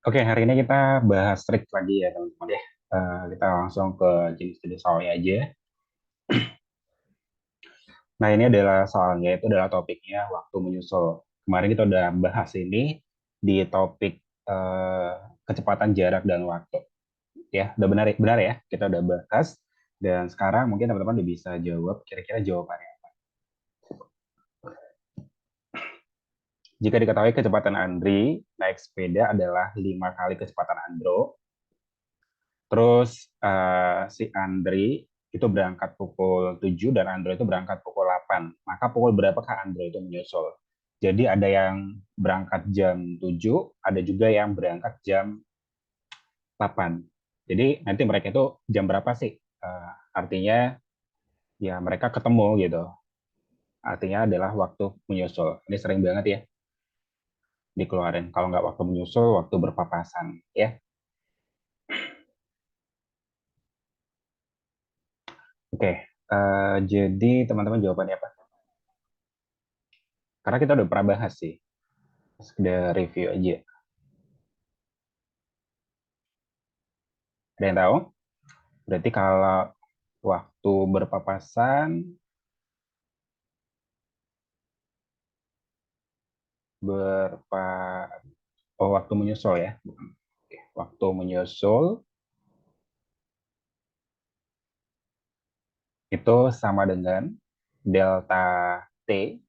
Oke, hari ini kita bahas trik lagi ya teman-teman ya. Kita langsung ke jenis-jenis soalnya aja. Nah, ini adalah soalnya, itu adalah topiknya waktu menyusul. Kemarin kita udah bahas ini di topik eh, kecepatan jarak dan waktu. Ya, udah benar ya, kita udah bahas. Dan sekarang mungkin teman-teman udah bisa jawab kira-kira jawabannya. Jika diketahui kecepatan Andri naik sepeda adalah 5 kali kecepatan Andro, terus si Andri itu berangkat pukul 7 dan Andro itu berangkat pukul 8. Maka pukul berapakah Andro itu menyusul? Jadi ada yang berangkat jam 7, ada juga yang berangkat jam 8. Jadi nanti mereka itu jam berapa sih? Artinya ya mereka ketemu gitu. Artinya adalah waktu menyusul. Ini sering banget ya dikeluarin. Kalau nggak waktu menyusul, waktu berpapasan. Ya. Oke. Jadi teman-teman jawabannya apa? Karena kita udah pernah bahas sih. Sekedar review aja. Ada yang tahu? Berarti kalau waktu berpapasan berpa waktu menyusul ya. Oke, waktu menyusul itu sama dengan delta T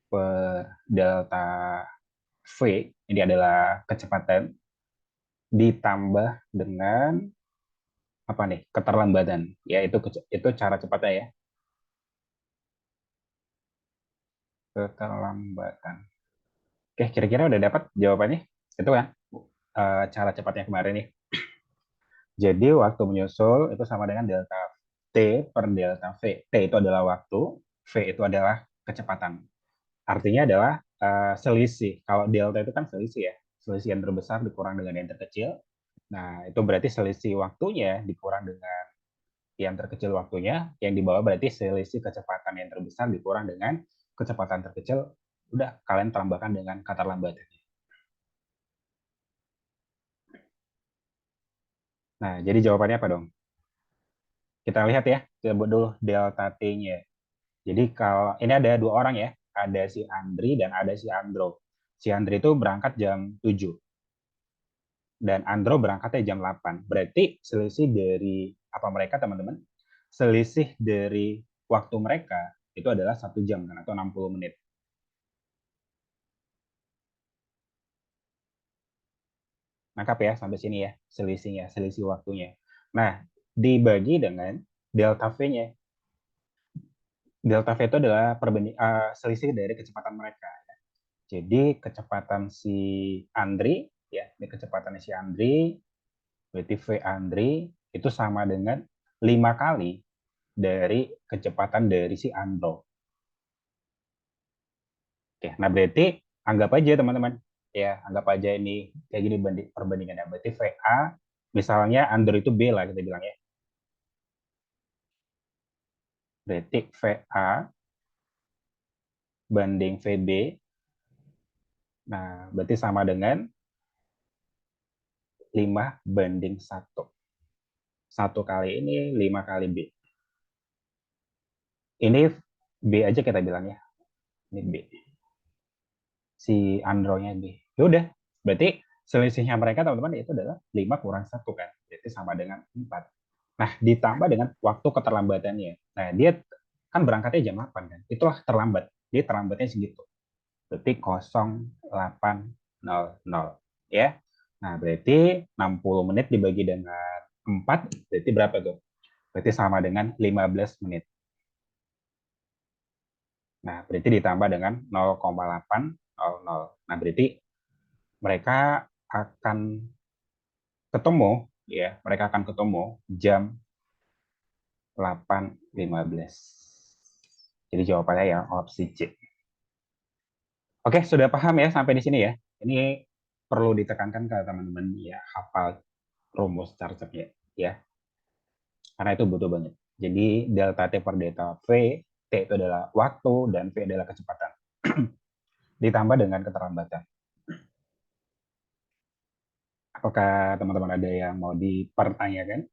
per delta V, ini adalah kecepatan ditambah dengan apa nih? Keterlambatan. Ya itu cara cepatnya ya. Keterlambatan. Oke, kira-kira udah dapat jawabannya? Itu kan cara cepatnya kemarin nih. Jadi waktu menyusul itu sama dengan delta T per delta V. T itu adalah waktu, V itu adalah kecepatan. Artinya adalah selisih. Kalau delta itu kan selisih ya. Selisih yang terbesar dikurang dengan yang terkecil. Nah, itu berarti selisih waktunya dikurang dengan yang terkecil waktunya. Yang di bawah berarti selisih kecepatan yang terbesar dikurang dengan kecepatan terkecil. Udah, kalian tambahkan dengan kata lambatannya. Nah, jadi jawabannya apa dong? Kita lihat ya, coba dulu delta T-nya. Jadi kalau ini ada dua orang ya, ada si Andri dan ada si Andro. Si Andri itu berangkat jam 7 dan Andro berangkatnya jam 8. Berarti selisih dari apa mereka teman-teman? Selisih dari waktu mereka itu adalah 1 jam kan atau 60 menit. Nangkap ya sampai sini ya selisihnya, selisih waktunya. Nah, dibagi dengan delta V-nya. Delta V itu adalah selisih dari kecepatan mereka. Jadi kecepatan si Andri, ya, ini kecepatan si Andri, berarti V Andri itu sama dengan 5 kali dari kecepatan dari si Andro. Oke, nah berarti anggap aja teman-teman, ya anggap aja ini kayak gini perbandingannya. Berarti VA, misalnya Andro itu B lah kita bilang ya. Berarti VA banding VB, nah berarti sama dengan 5 banding 1. 1 kali ini 5 kali B. Ini B aja kita bilang ya. Ini B. Si Andronya B. Ya udah, berarti selisihnya mereka teman-teman itu adalah 5 kurang 1 kan. Berarti sama dengan 4. Nah, ditambah dengan waktu keterlambatannya. Nah, dia kan berangkatnya jam 8 kan. Itulah terlambat. Dia terlambatnya segitu. Berarti 08.00 ya. Nah, berarti 60 menit dibagi dengan 4 berarti berapa tuh? Berarti sama dengan 15 menit. Nah, berarti ditambah dengan 0,800. Nah, berarti mereka akan ketemu ya, mereka akan ketemu jam 8.15. Jadi jawabannya yang opsi C. Oke, sudah paham ya sampai di sini ya. Ini perlu ditekankan ke teman-teman ya, hafal rumus cara cepatnya ya. Karena itu butuh banget. Jadi delta T per delta V, T itu adalah waktu dan V adalah kecepatan. Ditambah dengan keterlambatan. Apakah teman-teman ada yang mau dipertanyakan?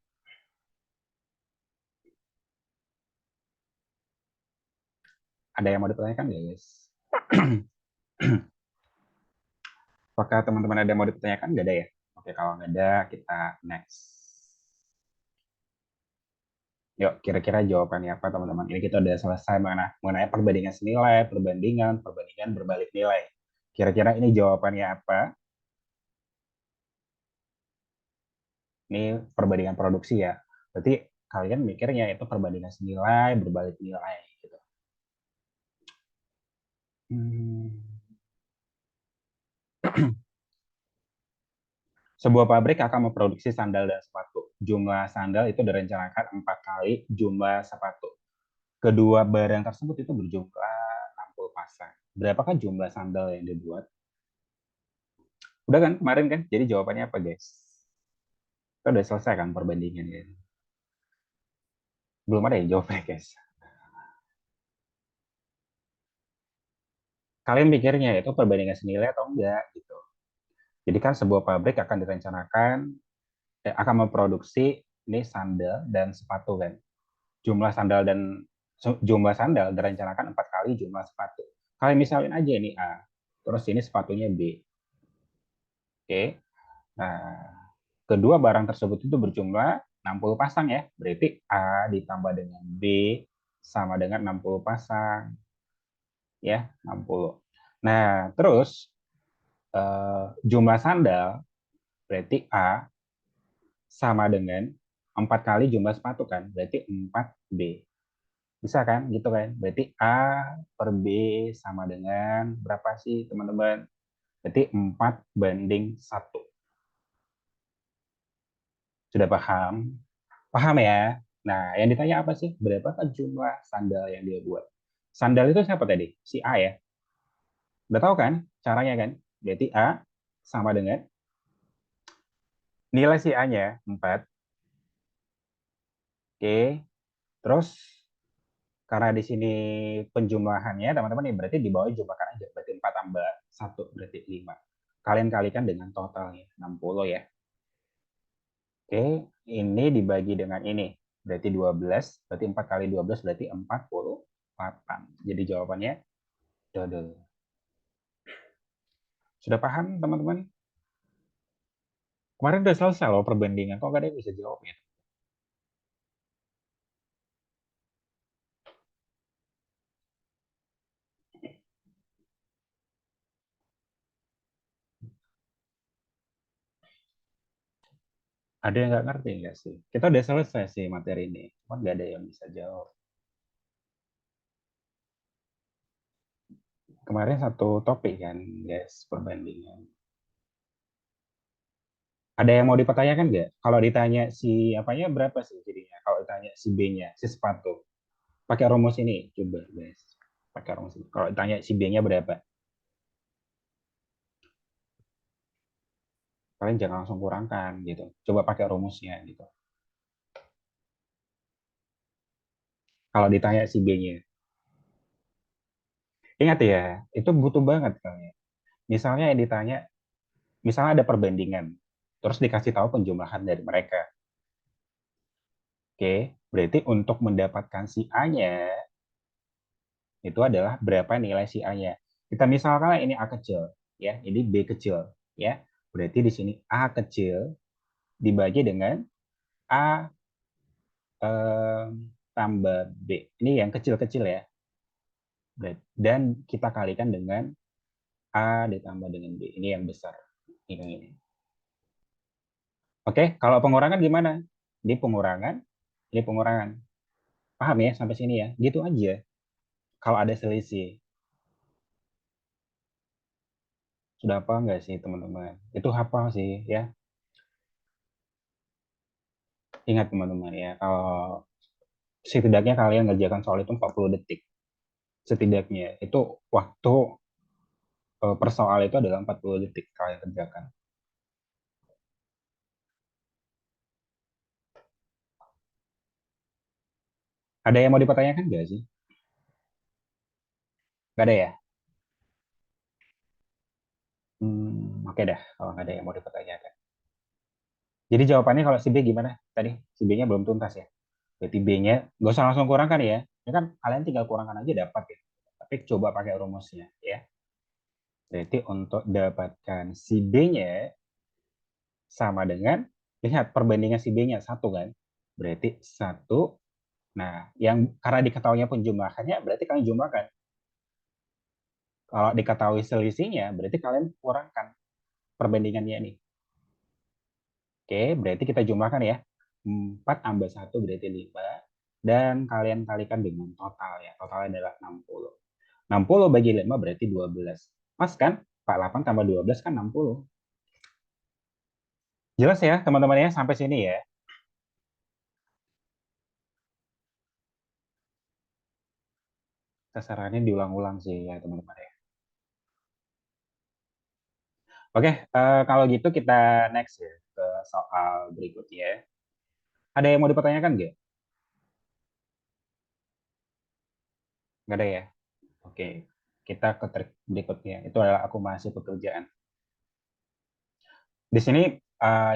Ada yang mau dipertanyakan nggak, guys? Apakah teman-teman ada yang mau dipertanyakan? Nggak ada ya? Oke, kalau nggak ada, kita next. Yuk, kira-kira jawabannya apa, teman-teman? Ini kita udah selesai mengenai perbandingan senilai, perbandingan berbalik nilai. Kira-kira ini jawabannya apa? Ini perbandingan produksi ya. Berarti kalian mikirnya itu perbandingan senilai, berbalik nilai. Gitu. Hmm. Sebuah pabrik akan memproduksi sandal dan sepatu. Jumlah sandal itu direncanakan 4 kali jumlah sepatu. Kedua barang tersebut itu berjumlah 60 pasang. Berapakah jumlah sandal yang dibuat? Udah kan kemarin kan? Jadi jawabannya apa, guys? Kita udah selesai kan perbandingan ya? Belum ada yang jawabnya, guys. Kalian pikirnya itu perbandingan senilai atau enggak gitu. Jadi kan sebuah pabrik akan direncanakan akan memproduksi ini sandal dan sepatu kan. Jumlah sandal direncanakan 4 kali jumlah sepatu. Kalian misalin aja ini A, terus ini sepatunya B. Oke. Nah, kedua barang tersebut itu berjumlah 60 pasang ya. Berarti A ditambah dengan B sama dengan 60 pasang ya, 60. Nah, terus jumlah sandal berarti A sama dengan 4 kali jumlah sepatu kan. Berarti 4B. Bisa kan? Gitu kan? Berarti A per B sama dengan berapa sih, teman-teman? Berarti 4:1. Sudah paham? Paham ya? Nah, yang ditanya apa sih? Berapakah jumlah sandal yang dia buat? Sandal itu siapa tadi? Si A ya? Udah tahu kan caranya kan? Berarti A sama dengan nilai si A-nya 4. Oke. Terus karena di sini penjumlahannya, teman-teman, ini berarti di bawah jumlahkan aja. Berarti 4 tambah 1 berarti 5. Kalian kalikan dengan totalnya 60 ya. Oke, ini dibagi dengan ini. Berarti 12, berarti 4 kali 12 berarti 48. Jadi jawabannya dodol. Sudah paham, teman-teman? Kemarin udah selesai loh perbandingan. Kok gak ada yang bisa jawab ya? Ada yang nggak ngerti nggak sih? Kita udah selesai sih materi ini. Cuma nggak ada yang bisa jawab. Kemarin satu topik kan, guys, perbandingan. Ada yang mau dipertanyakan nggak? Kalau ditanya si apanya berapa sih jadinya? Kalau ditanya si B-nya, si sepatu. Pakai rumus ini, coba guys. Pakai rumus ini. Kalau ditanya si B-nya berapa? Kalian jangan langsung kurangkan gitu. Coba pakai rumusnya gitu. Kalau ditanya si B-nya. Ingat ya, itu butuh banget kalian. Misalnya yang ditanya, misalnya ada perbandingan, terus dikasih tahu penjumlahan dari mereka. Oke, berarti untuk mendapatkan si A-nya, itu adalah berapa nilai si A-nya. Kita misalkan ini A kecil, ya, ini B kecil, ya. Berarti di sini A kecil dibagi dengan A eh, tambah B. Ini yang kecil-kecil ya. Dan kita kalikan dengan A ditambah dengan B. Ini yang besar. Ini. Oke, kalau pengurangan gimana? Ini pengurangan, ini pengurangan. Paham ya sampai sini ya? Gitu aja. Kalau ada selisih. Sudah apa enggak sih, teman-teman? Itu hafal sih ya. Ingat, teman-teman ya, kalau setidaknya kalian ngerjakan soal itu 40 detik. Setidaknya itu waktu per soal itu adalah 40 detik kalian kerjakan. Ada yang mau dipertanyakan nggak sih? Nggak ada ya? Oke dah, kalau nggak ada yang mau dipertanyakan. Jadi jawabannya kalau si B gimana? Tadi si B-nya belum tuntas ya. Berarti B-nya nggak usah langsung kurangkan ya. Ini kan kalian tinggal kurangkan aja dapat ya. Tapi coba pakai rumusnya ya. Berarti untuk dapatkan si B-nya sama dengan, lihat perbandingan si B-nya satu kan. Berarti satu. Nah, yang karena diketahuinya penjumlahannya, berarti kalian jumlahkan. Kalau diketahui selisihnya, berarti kalian kurangkan perbandingannya nih. Oke, berarti kita jumlahkan ya. 4 tambah 1 berarti 5. Dan kalian kalikan dengan total ya. Totalnya adalah 60. 60 bagi 5 berarti 12. Pas kan? 48 tambah 12 kan 60. Jelas ya teman-teman ya sampai sini ya. Sasarannya diulang-ulang sih ya teman-teman ya. Oke, kalau gitu kita next ya ke soal berikutnya. Ada yang mau dipertanyakan nggak? Nggak ada ya? Oke, kita ke trik berikutnya. Itu adalah akumulasi pekerjaan. Di sini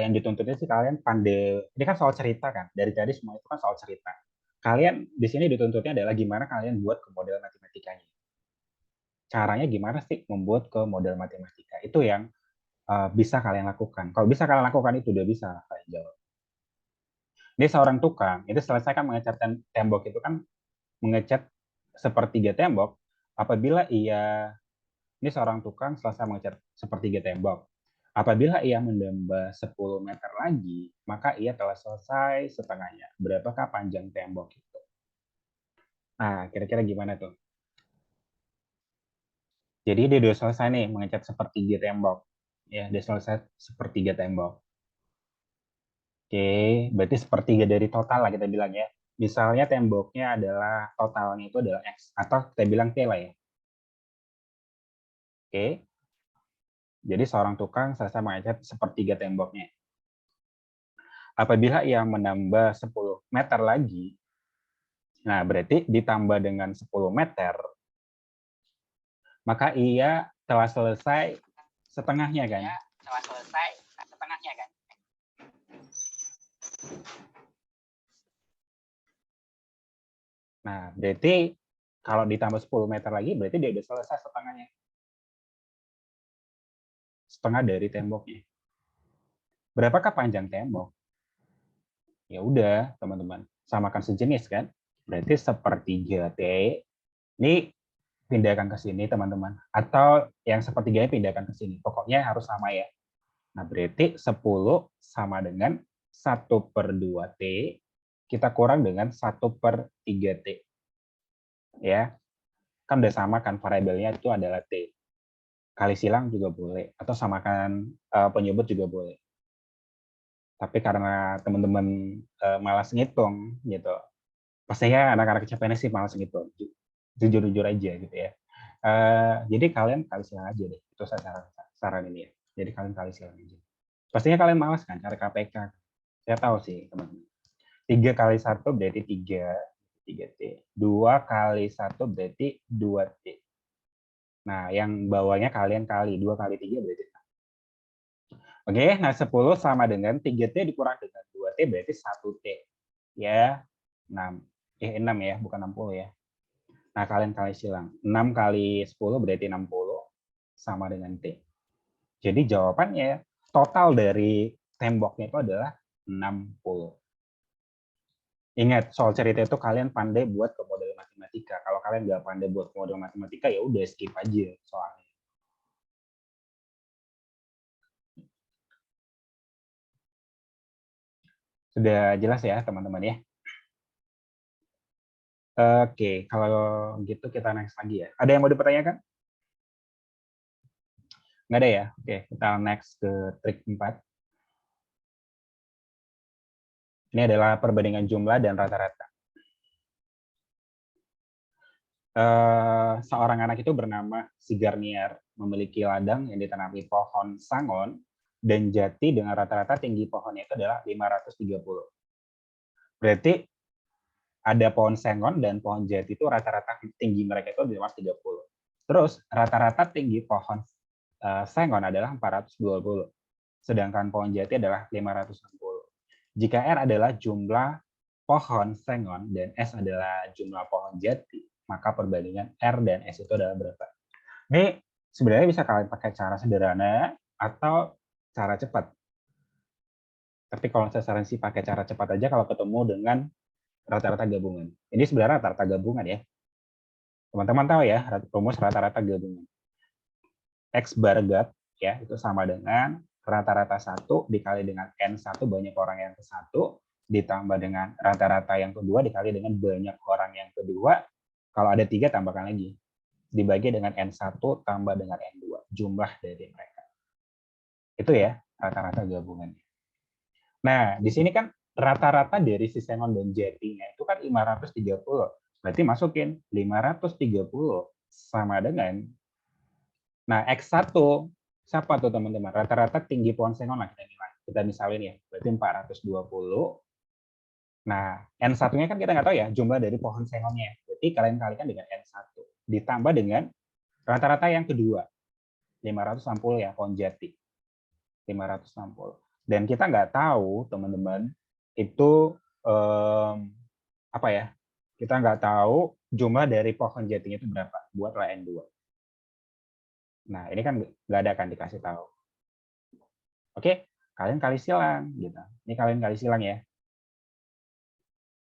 yang dituntutnya sih kalian pandai. Ini kan soal cerita kan. Dari tadi semua itu kan soal cerita. Kalian di sini dituntutnya adalah gimana kalian buat ke model matematikanya. Caranya gimana sih membuat ke model matematika? Itu yang bisa kalian lakukan. Kalau bisa kalian lakukan itu udah bisa kalian jawab. Ini seorang tukang itu selesai kan mengecat tembok itu kan mengecat sepertiga tembok apabila ia ini seorang tukang selesai mengecat sepertiga tembok. Apabila ia menambah 10 meter lagi, maka ia telah selesai setengahnya. Berapakah panjang tembok itu? Nah, kira-kira gimana tuh? Jadi dia udah selesai nih mengecat sepertiga tembok. Ya, dia selesai sepertiga tembok. Oke, berarti sepertiga dari total lah kita bilang ya. Misalnya temboknya adalah totalnya itu adalah X atau kita bilang T lah ya. Oke, jadi seorang tukang selesai mengecat sepertiga temboknya. Apabila ia menambah 10 meter lagi, nah berarti ditambah dengan 10 meter, maka ia telah selesai setengahnya kan? Ya, telah selesai setengahnya kan? Nah, berarti kalau ditambah 10 meter lagi, berarti dia udah selesai setengahnya. Setengah dari temboknya. Berapakah panjang tembok? Ya udah, teman-teman. Samakan sejenis kan? Berarti sepertiga T. Ini pindahkan ke sini, teman-teman. Atau yang sepertiganya pindahkan ke sini. Pokoknya harus sama ya. Nah, berarti 10 sama dengan 1/2T. Kita kurang dengan 1/3T. Ya, kan udah sama kan variabelnya itu adalah T. Kali silang juga boleh. Atau samakan penyebut juga boleh. Tapi karena teman-teman malas ngitung gitu, pastinya anak-anak CPNS sih malas ngitung, jujur-jujur aja gitu ya. Jadi kalian kali silang aja deh, itu saya saran ini ya. Jadi kalian kali silang aja. Pastinya kalian malas kan cari KPK. Saya tahu sih teman-teman. 3 kali 1 berarti 3T. 2 kali 1 berarti 2T. Nah, yang bawahnya kalian kali. 2 kali 3 berarti 6. Oke, nah 10 sama dengan 3T dikurang dengan 2T berarti 1T. Ya, 6. 6 ya, bukan 60 ya. Nah, kalian kali silang. 6 kali 10 berarti 60 sama dengan T. Jadi jawabannya total dari temboknya itu adalah 60. Ingat, soal cerita itu kalian pandai buat ke model matematika. Kalau kalian nggak pandai buat ke model matematika, ya udah skip aja soalnya. Sudah jelas ya, teman-teman ya? Oke, kalau gitu kita next lagi ya. Ada yang mau dipertanyakan? Nggak ada ya? Oke, kita next ke trik 4. Ini adalah perbandingan jumlah dan rata-rata. Seorang anak itu bernama Sigarnier, memiliki ladang yang ditanami pohon sangon dan jati dengan rata-rata tinggi pohonnya itu adalah 530. Berarti ada pohon sengon dan pohon jati itu rata-rata tinggi mereka itu 530. Terus rata-rata tinggi pohon sengon adalah 420. sedangkan pohon jati adalah 560. Jika R adalah jumlah pohon sengon dan S adalah jumlah pohon jati, maka perbandingan R dan S itu adalah berapa? Ini sebenarnya bisa kalian pakai cara sederhana atau cara cepat. Tapi kalau saya saran sih pakai cara cepat aja kalau ketemu dengan rata-rata gabungan. Ini sebenarnya rata-rata gabungan ya. Teman-teman tahu ya, rumus rata-rata gabungan. X bar gap ya itu sama dengan rata-rata 1 dikali dengan N1 banyak orang yang ke 1 ditambah dengan rata-rata yang kedua dikali dengan banyak orang yang kedua. Kalau ada 3 tambahkan lagi. Dibagi dengan N1 tambah dengan N2 jumlah dari mereka. Itu ya rata-rata gabungannya. Nah, di sini kan rata-rata dari si sengon dan jatinya itu kan 530. Berarti masukin 530 sama dengan, nah X1 siapa tuh teman-teman? Rata-rata tinggi pohon sengon lah kita nilai. Kita misalin ya, berarti 420. Nah, N1-nya kan kita nggak tahu ya jumlah dari pohon sengonnya. Berarti kalian kalikan dengan N1. Ditambah dengan rata-rata yang kedua, 560 ya, pohon jati. 560. Dan kita nggak tahu, teman-teman, itu apa ya? Kita nggak tahu jumlah dari pohon jatinya itu berapa. Buatlah N2. Nah, ini kan nggak ada kan dikasih tahu. Oke, kalian kali silang. Gitu. Ini kalian kali silang ya.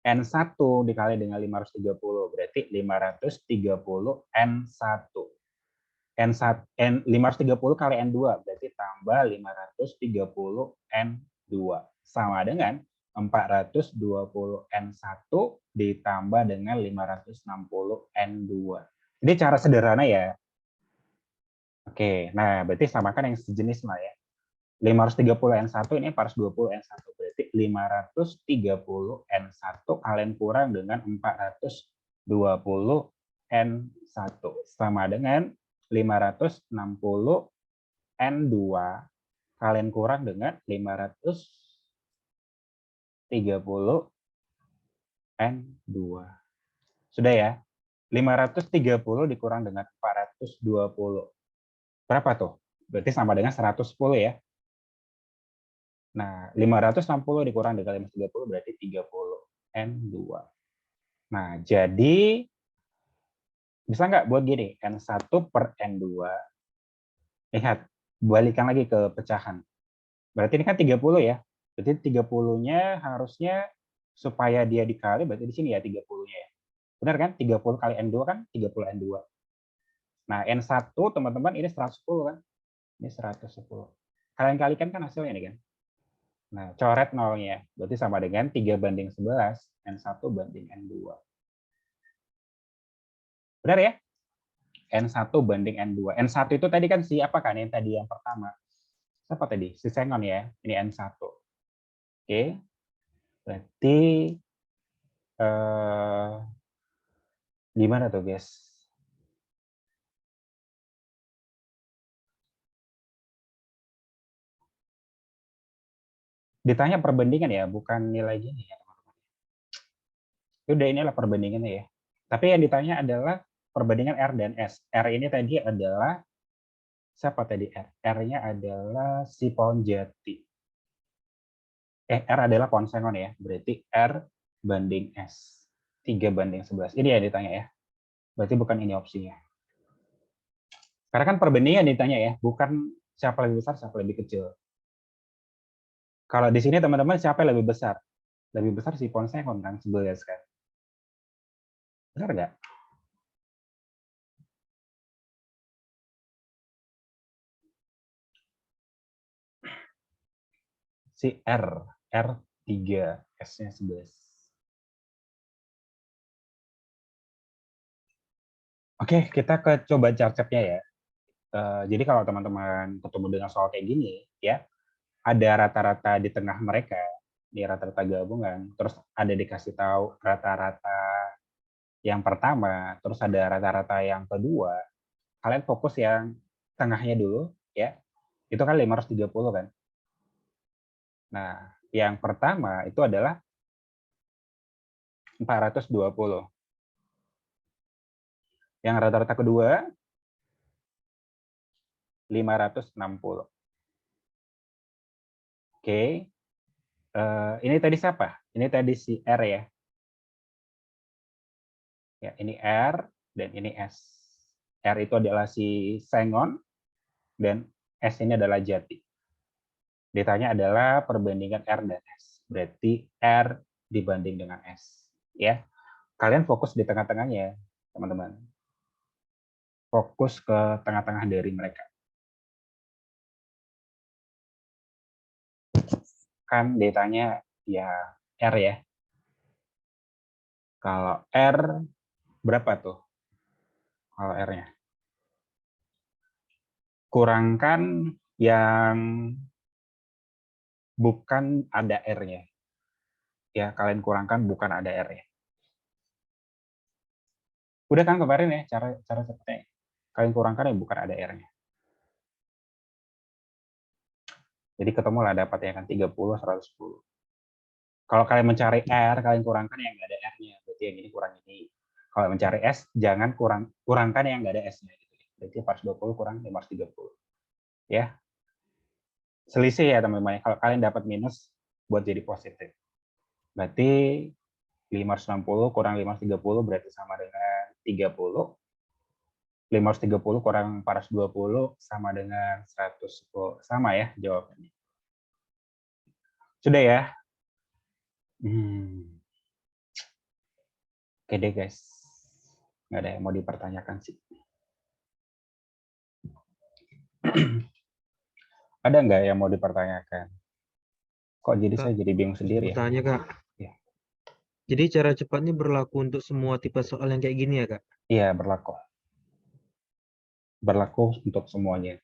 N1 dikali dengan 530, berarti 530 N1. N1, N 530 kali N2 berarti tambah 530 N2 sama dengan 420 N1 ditambah dengan 560 N2. Ini cara sederhana ya. Oke, nah berarti samakan yang sejenis lah ya. 530 N1 ini 420 N1 berarti 530 N1 kalian kurang dengan 420 N1 sama dengan 560 N2 kalian kurang dengan 530 N2. Sudah ya? 530 dikurang dengan 420. Berapa tuh? Berarti sama dengan 110 ya. Nah, 560 dikurang dengan 530 berarti 30 N2. Nah, jadi bisa nggak buat gini, N1 per N2. Lihat, balikan lagi ke pecahan. Berarti ini kan 30 ya. Berarti 30-nya harusnya supaya dia dikali, berarti di sini ya 30-nya ya. Benar kan? 30 kali N2 kan 30 N2. Nah, N1 teman-teman ini 110 kan? Ini 110. Kalian kalikan kan hasilnya nih kan? Nah, coret nolnya. Berarti sama dengan 3:11, N1 banding N2. Benar ya? N1 banding N2. N1 itu tadi kan si apa kan yang tadi yang pertama? Siapa tadi? Si sengon ya. Ini N1. Oke. Berarti gimana tuh, guys? Ditanya perbandingan ya, bukan nilai gini ya, teman-teman. Udah inilah perbandingannya ya. Tapi yang ditanya adalah perbandingan R dan S. R ini tadi adalah siapa tadi R? R-nya adalah si pohon jati. R adalah pohon sengon ya. Berarti R banding S. 3:11. Ini ya ditanya ya. Berarti bukan ini opsinya. Karena kan perbandingan ditanya ya, bukan siapa lebih besar, siapa lebih kecil. Kalau di sini teman-teman siapa yang lebih besar? Lebih besar si pohon sengon kan 11 kan. Benar nggak? Si R3, S-nya 11. Oke, kita coba carcepnya ya. Jadi kalau teman-teman ketemu dengan soal kayak gini, ya, ada rata-rata di tengah mereka, di rata-rata gabungan, terus ada dikasih tahu rata-rata yang pertama, terus ada rata-rata yang kedua, kalian fokus yang tengahnya dulu, ya. Itu kan 530 kan. Nah, yang pertama itu adalah 420. Yang rata-rata kedua 560. Oke. Ini tadi siapa? Ini tadi si R ya. Ya, ini R dan ini S. R itu adalah si Sengon dan S ini adalah Jati. Datanya adalah perbandingan R dan S. Berarti R dibanding dengan S. Ya, kalian fokus di tengah-tengahnya, teman-teman. Fokus ke tengah-tengah dari mereka. Kan datanya ya R ya. Kalau R berapa tuh? Kalau R-nya. Kurangkan yang bukan ada R-nya. Ya, kalian kurangkan bukan ada R-nya. Udah kan kemarin ya cara cepatnya. Kalian kurangkan yang bukan ada R-nya. Jadi ketemu lah dapatnya kan 30, 110. Kalau kalian mencari R, kalian kurangkan yang nggak ada R-nya. Berarti yang ini kurang ini. Kalau mencari S, jangan kurangkan yang nggak ada S-nya. Berarti 420 kurang 530. Ya, selisih ya teman-teman. Kalau kalian dapat minus, buat jadi positif. Berarti 560 kurang 530 berarti sama dengan 30. 530 kurang 420 sama dengan 110. Sama ya jawabannya. Sudah ya? Oke deh guys. Nggak ada yang mau dipertanyakan sih. Ada nggak yang mau dipertanyakan? Kok jadi Kak, saya jadi bingung sendiri ya? bertanya Kak. Ya. Jadi cara cepatnya berlaku untuk semua tipe soal yang kayak gini ya Kak? Iya, berlaku. Berlaku untuk semuanya.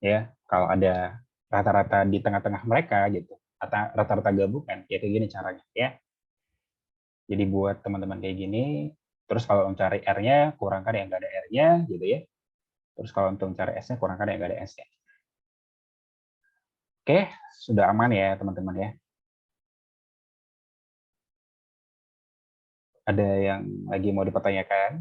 Ya, kalau ada rata-rata di tengah-tengah mereka gitu, atau rata-rata gabungan, ya kayak gini caranya ya. Jadi buat teman-teman kayak gini, terus kalau mencari R-nya, kurangkan yang nggak ada R-nya, gitu ya. Terus kalau untuk mencari S-nya, kurangkan yang nggak ada S-nya. Oke, sudah aman ya teman-teman ya. Ada yang lagi mau dipertanyakan?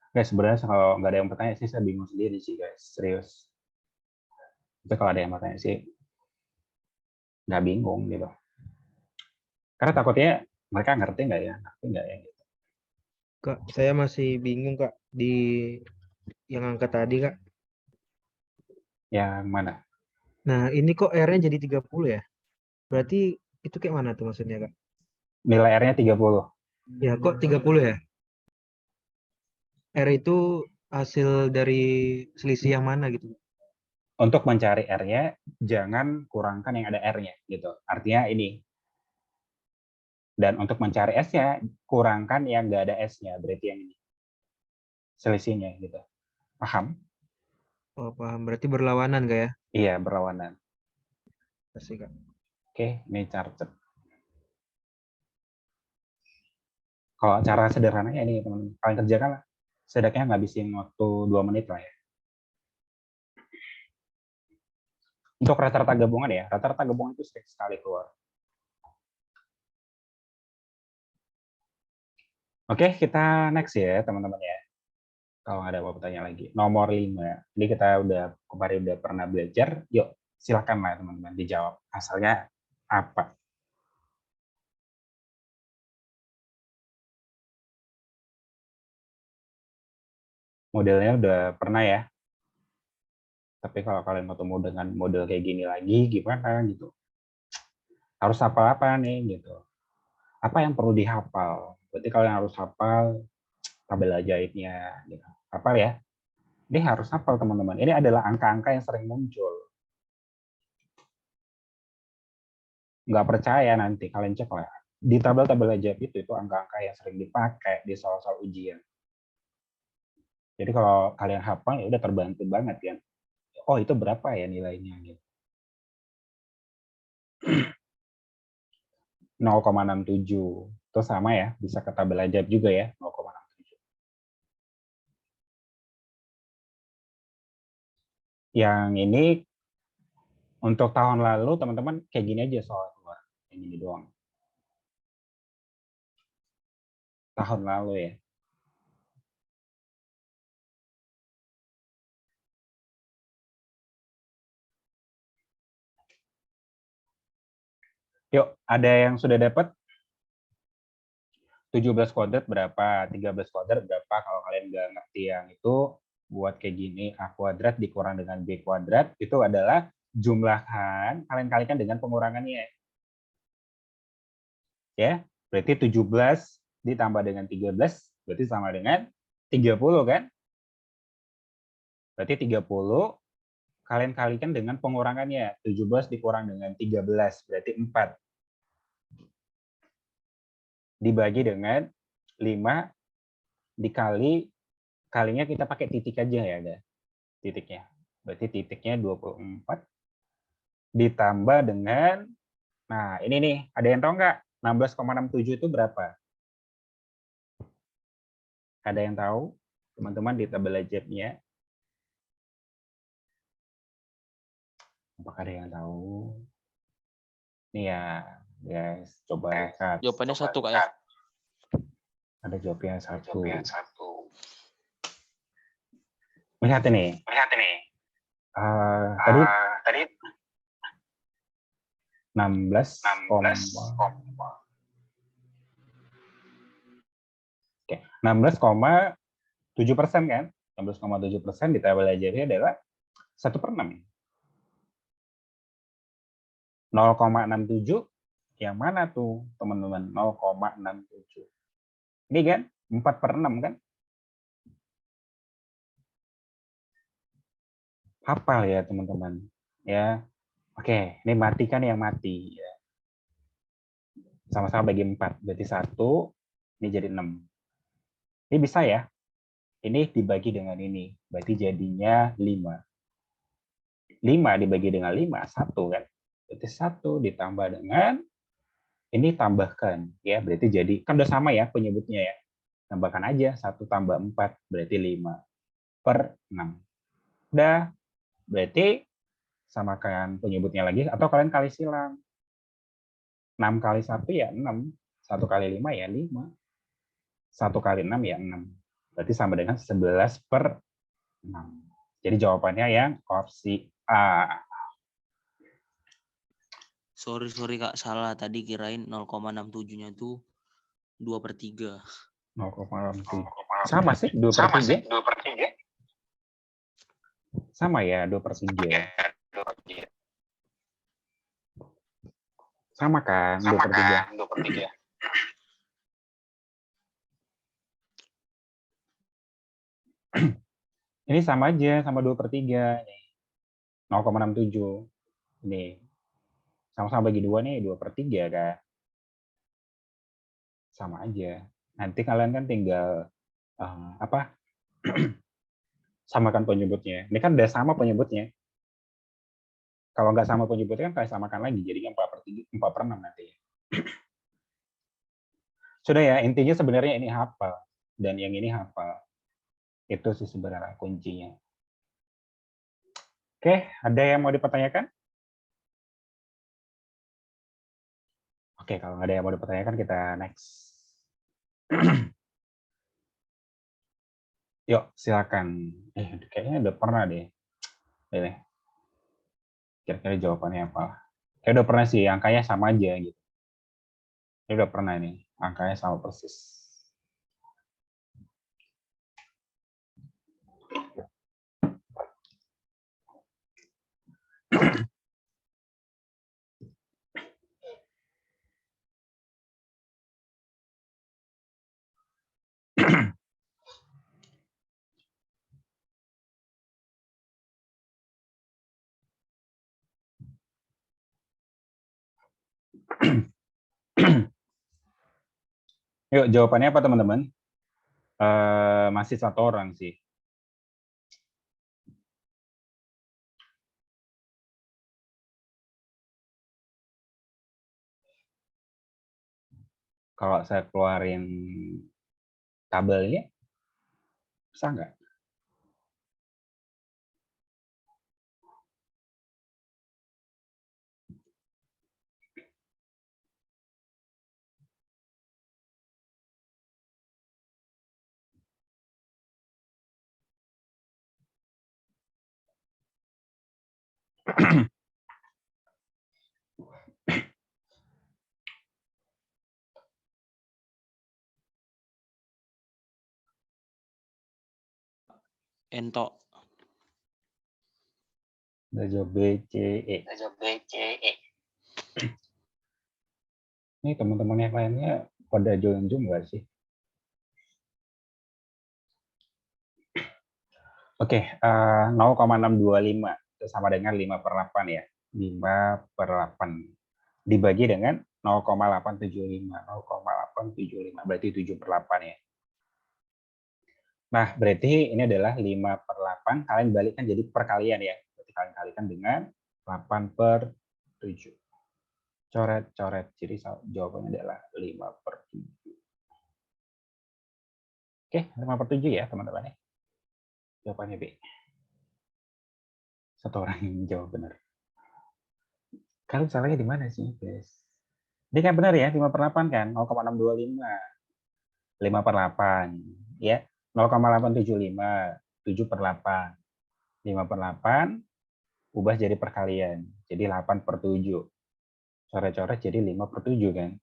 Guys, sebenarnya kalau nggak ada yang bertanya sih, saya bingung sendiri sih guys, serius. Tapi kalau ada yang bertanya sih, nggak bingung gitu. Karena takutnya mereka ngerti nggak ya, ngerti nggak ya gitu. Kak, saya masih bingung Kak di yang angka tadi Kak. Yang mana? Nah, ini kok R-nya jadi 30 ya? Berarti itu kayak mana tuh maksudnya Kak? Nilai R-nya 30. Ya, kok 30 ya? R itu hasil dari selisih yang mana gitu? Untuk mencari R-nya, jangan kurangkan yang ada R-nya gitu. Artinya ini. Dan untuk mencari S-nya, kurangkan yang nggak ada S-nya. Berarti yang ini. Selisihnya gitu. Paham? Oh, paham. Berarti berlawanan Kak ya? Iya, berlawanan. Pasti Kak. Oke, ini cara. Kalau cara sederhananya ini teman-teman, kalian kerjakan lah. Setidaknya ngabisin waktu 2 menit lah ya. Untuk rata-rata gabungan ya, rata-rata gabungan itu sering sekali keluar. Oke, kita next ya teman-teman ya. Kalau ada mau bertanya lagi. Nomor 5. Ini kita udah kemarin udah pernah belajar. Yuk, silakan lah teman-teman dijawab. Asalnya apa? Modelnya udah pernah ya. Tapi kalau kalian ketemu dengan model kayak gini lagi, gimana gitu? Harus hafal apa nih gitu? Apa yang perlu dihafal? Berarti kalian harus hafal tabel ajaibnya. Gitu. Hafal ya? Ini harus hafal teman-teman. Ini adalah angka-angka yang sering muncul. Nggak percaya nanti kalian cek lah. Di tabel-tabel ajaib itu angka-angka yang sering dipakai di soal-soal ujian. Jadi kalau kalian hafal ya udah terbantu banget kan. Oh itu berapa ya nilainya gitu. 0,67. Itu sama ya, bisa ke tabel ajaib juga ya, 0,67. Yang ini untuk tahun lalu teman-teman kayak gini aja soal keluar. Yang ini doang. Tahun lalu ya. Yuk, ada yang sudah dapat 17 kuadrat berapa, 13 kuadrat berapa? Kalau kalian nggak ngerti yang itu, buat kayak gini, A kuadrat dikurang dengan B kuadrat, itu adalah jumlahkan, kalian kalikan dengan pengurangannya. Ya, berarti 17 ditambah dengan 13, berarti sama dengan 30 kan? Berarti 30 kalian kalikan dengan pengurangannya. 17 dikurang dengan 13, berarti 4. Dibagi dengan 5 dikali, kalinya kita pakai titik aja ya, ada titiknya. Berarti titiknya 24 ditambah dengan, nah ini nih, ada yang tahu nggak? 16,67 itu berapa? Ada yang tahu? Teman-teman di tabel aljabrnya. Apakah ada yang tahu? Nih ya, guys, coba lihat. Jawabannya satu Kak ya. Ada jawabnya satu. Lihat ini. Tadi 16, oke, 16,7% kan? 16,7% di tabel ajarnya adalah 1/6. 0,67 yang mana tuh teman-teman? 0,67. Ini kan 4/6 kan? Hafal ya teman-teman. Ya. Oke, ini matikan yang mati ya. Sama-sama bagi 4, berarti 1, ini jadi 6. Ini bisa ya. Ini dibagi dengan ini, berarti jadinya 5. 5 dibagi dengan 5, 1 kan? Berarti 1 ditambah dengan, ini tambahkan, ya berarti jadi, kan udah sama ya penyebutnya ya. Tambahkan aja, 1 tambah 4, berarti 5/6. Udah, berarti samakan penyebutnya lagi, atau kalian kali silang. 6 kali 1 ya 6, 1 kali 5 ya 5, 1 kali 6 ya 6. Berarti sama dengan 11/6. Jadi jawabannya yang opsi A. Sorry Kak, salah. Tadi kirain 0,67-nya tuh 2/3. 0,67. Sama sih, 2/3. Sama ya, 2/3. Sama kan, 2/3. Ini sama aja, sama 2/3. 0,67. Ini sama-sama bagi 2 nih, 2/3 kan. Sama aja. Nanti kalian kan tinggal samakan penyebutnya. Ini kan udah sama penyebutnya. Kalau nggak sama penyebutnya kan kalian samakan lagi, jadinya 4/6 nanti. Sudah ya, intinya sebenarnya ini hafal. Dan yang ini hafal. Itu sih sebenarnya kuncinya. Oke, ada yang mau dipertanyakan? Oke, kalau nggak ada yang mau dipertanyakan, kita next. Yuk, silakan. Kayaknya udah pernah deh. Ini. Kira-kira jawabannya apa? Kayak udah pernah sih, angkanya sama aja gitu. Kayak udah pernah nih, angkanya sama persis. Yuk, jawabannya apa teman-teman? Masih satu orang sih. Kalau saya keluarin tabelnya, bisa nggak? Ento. Udah jawab B, C, E. Ini teman-teman yang lainnya pada join Zoom nggak sih? Oke, 0,625 itu sama dengan 5/8 ya. 5/8 dibagi dengan 0,875. 0,875 berarti 7/8 ya. Nah, berarti ini adalah 5/8. Kalian balikkan jadi perkalian ya. Berarti kalian kalikan dengan 8/7. Coret-coret. Jadi jawabannya adalah 5/7. Oke, 5/7 ya teman-teman ya. Jawabannya B. Satu orang yang jawab benar. Kalian salahnya di mana sih, guys? Ini kan benar ya, 5/8 kan? 0,625. 5/8. Ya, 0,875. 7/8. 5/8 ubah jadi perkalian. Jadi 8/7. Coret-coret jadi 5/7 kan?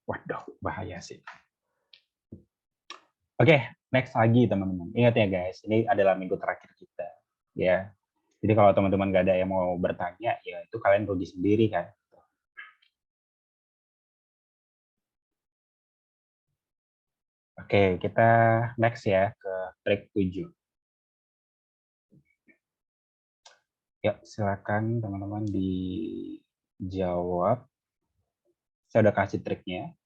Waduh, bahaya sih. Oke, next lagi teman-teman. Ingat ya guys, ini adalah minggu terakhir kita. Ya, jadi kalau teman-teman nggak ada yang mau bertanya, ya itu kalian rugi sendiri kan. Oke, kita next ya ke trik 7. Ya, silakan teman-teman dijawab. Saya udah kasih triknya.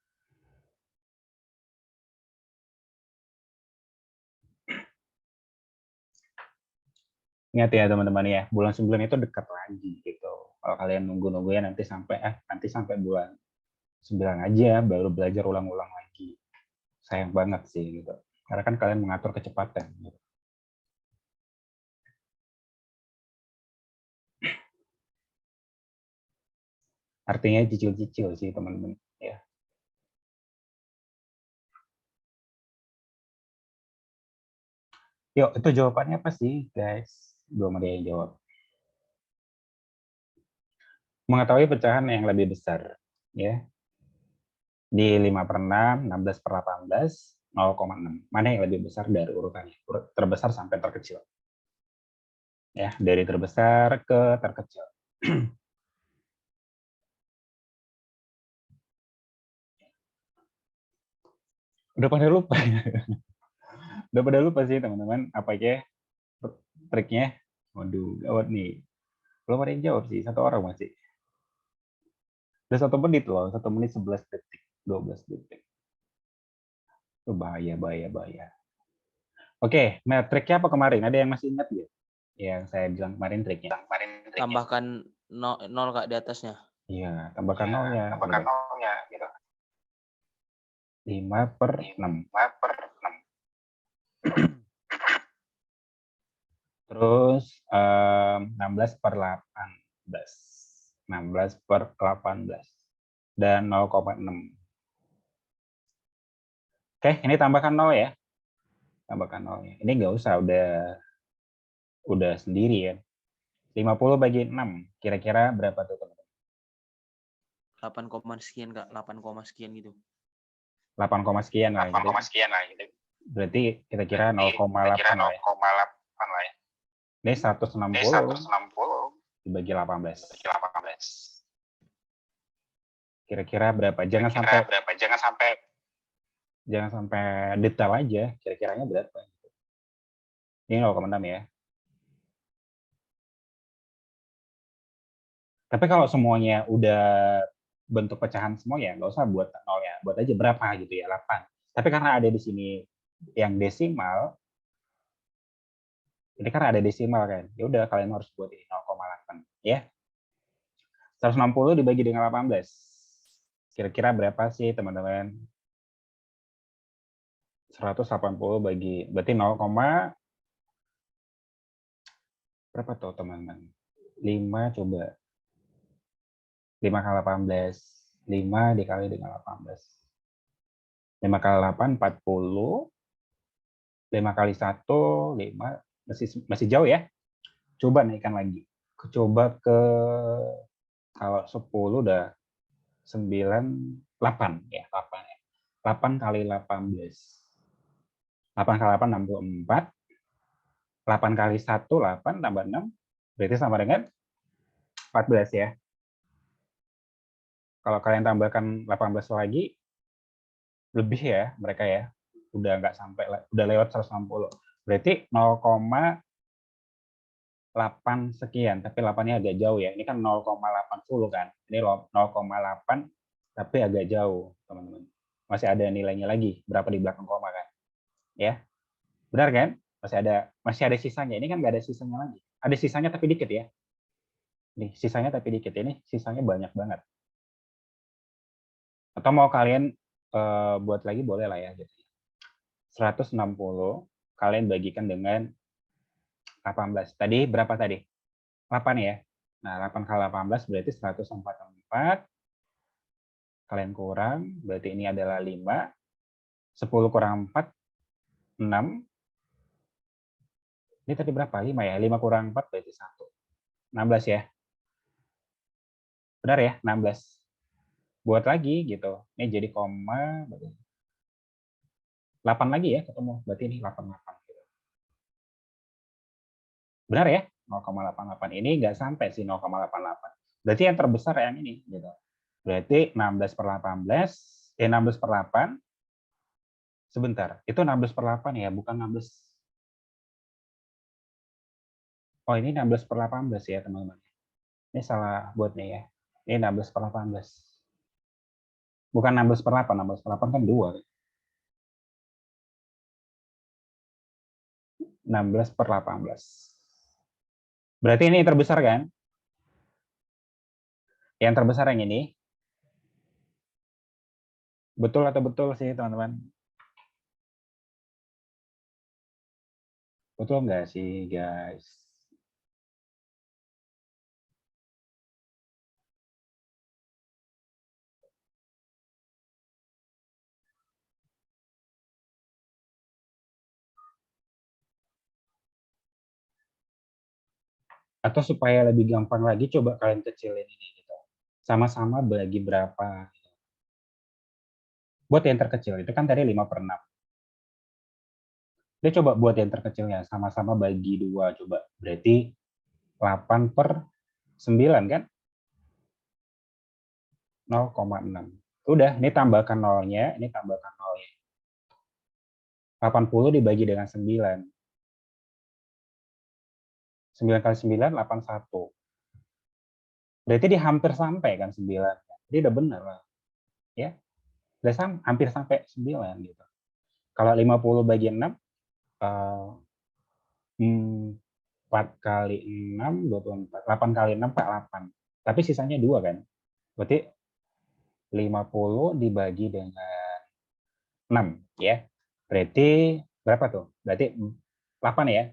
Ingat ya teman-teman ya, bulan 9 itu dekat lagi gitu. Kalau kalian nunggu-nunggu ya nanti sampai bulan 9 aja baru belajar ulang-ulang lagi. Sayang banget sih gitu. Karena kan kalian mengatur kecepatan. Gitu. Artinya cicil-cicil sih teman-teman ya. Yuk, itu jawabannya apa sih, guys? Belum ada yang jawab. Mengetahui pecahan yang lebih besar, ya. Di 5/6, 16/18, 0,6. Mana yang lebih besar dari urutannya? Terbesar sampai terkecil. Ya, dari terbesar ke terkecil. Udah pada lupa. Udah pada lupa sih, teman-teman. Apa aja triknya? Waduh, gawat nih. Belum ada yang jawab sih, satu orang masih. Udah 1 menit loh, 1 menit 11 detik, 12 detik. Itu bahaya. Oke, nah triknya apa kemarin? Ada yang masih ingat nggak? Yang saya bilang kemarin triknya. Tambahkan 0 Kak di atasnya. Iya, tambahkan nolnya. Gitu. 5/6. Terus 16/18. 16/18. Dan 0,6. Oke, ini tambahkan 0 ya. Tambahkan 0-nya. Ini nggak usah, udah sendiri ya. 50 bagi 6. Kira-kira berapa tuh teman-teman? 8, sekian Kak, 8, sekian gitu. 8, sekian lah. Gitu. Berarti kira-kira 0,8 lah ya. Ini 160 dibagi 18. Kira-kira berapa? Jangan sampai detail aja. Kira-kiranya berapa? Ini 0,6 ya. Tapi kalau semuanya udah bentuk pecahan semua ya nggak usah buat 0 ya. Buat aja berapa gitu ya, 8. Tapi karena ada di sini yang desimal, ini kan ada desimal kan. Ya udah kalian harus buat ini 0,8 ya. 160 dibagi dengan 18. Kira-kira berapa sih teman-teman? 180 bagi berarti 0, berapa tuh teman-teman? 5 coba. 5 kali 18. 5 dikali dengan 18. 5 kali 8 40. 5 kali 1 5. Masih jauh ya. Coba naikkan lagi. Coba ke kalau 10 udah 9 8 ya, 8 ya. 8 kali 18. 8 kali 8, 64. 8 kali 1, 8, tambah 6. Berarti sama dengan 14 ya. Kalau kalian tambahkan 18 lagi, lebih ya mereka ya. Udah nggak sampai, udah lewat 160. Berarti 0,8 sekian, tapi 8-nya agak jauh ya. Ini kan 0,80 kan. Ini 0,8 tapi agak jauh, teman-teman. Masih ada nilainya lagi, berapa di belakang koma kan. Ya. Benar kan? Masih ada sisanya. Ini kan nggak ada sisanya lagi. Ada sisanya tapi dikit ya. Nih, sisanya tapi dikit. Ini sisanya banyak banget. Atau mau kalian buat lagi boleh lah ya. Jadi 160 kalian bagikan dengan 18. Tadi berapa tadi? 8 ya. Nah, 8 kali 18 berarti 144. Kalian kurang, berarti ini adalah 5. 10 kurang 4, 6. Ini tadi berapa? 5 ya? 5 kurang 4 berarti 1. 16 ya? Benar ya? 16. Buat lagi gitu. Ini jadi koma. 8 lagi ya ketemu. Berarti ini 88. Gitu. Benar ya? 0,88. Ini nggak sampai sih 0,88. Berarti yang terbesar yang ini. Gitu. Berarti 16 per 18. 16 per 8. Sebentar. Itu 16 per 8 ya? Bukan 16. Oh, ini 16 per 18 ya, teman-teman. Ini salah buatnya ya. Ini 16 per 18. Bukan 16 per 8. 16 per 8 kan 2. 16 per 18. Berarti ini terbesar kan? Yang terbesar yang ini. Betul atau betul sih, teman-teman? Betul nggak sih, guys? Atau supaya lebih gampang lagi, coba kalian kecilin ini. Gitu. Sama-sama bagi berapa. Buat yang terkecil, itu kan tadi 5 per 6. Dia coba buat yang terkecilnya, sama-sama bagi 2. Coba. Berarti 8 per 9 kan? 0,6. Udah, ini tambahkan nolnya, ini tambahkan nolnya. 80 dibagi dengan 9. 9 kali 9, 81. Berarti dia hampir sampai kan 9. Jadi udah benar lah. Ya, udah hampir sampai 9 gitu. Kalau 50 bagi 6, 4 kali 6, 24. 8 kali 6, 48. Tapi sisanya 2 kan. Berarti 50 dibagi dengan 6 ya. Berarti berapa tuh? Berarti 8 ya.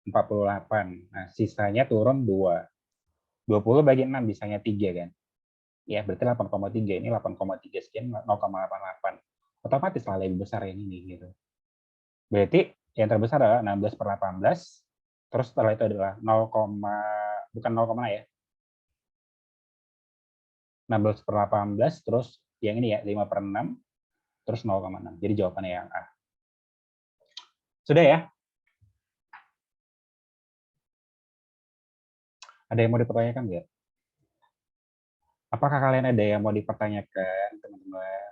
48. Nah, sisanya turun 2. 20 bagi 6 bisanya 3 kan. Ya, berarti 8,3. Ini 8,3 sekian, 0,88. Otomatis lah lebih besar yang ini gitu. Berarti yang terbesar adalah 16 per 18. Terus setelah itu adalah 0, bukan 0, ya. 16 per 18. Terus yang ini ya, 5 per 6. Terus 0,6. Jadi jawabannya yang A. Sudah ya? Ada yang mau dipertanyakan nggak? Apakah kalian ada yang mau dipertanyakan, teman-teman?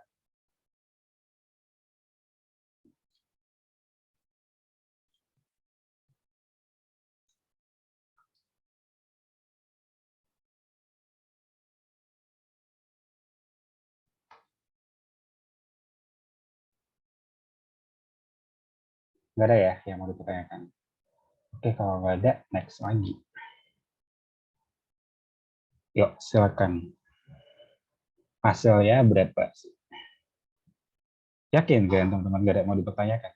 Nggak ada ya yang mau dipertanyakan? Oke, kalau nggak ada, next lagi. Yuk, silakan. Hasilnya berapa sih? Yakin kan teman-teman nggak ada yang mau dipertanyakan?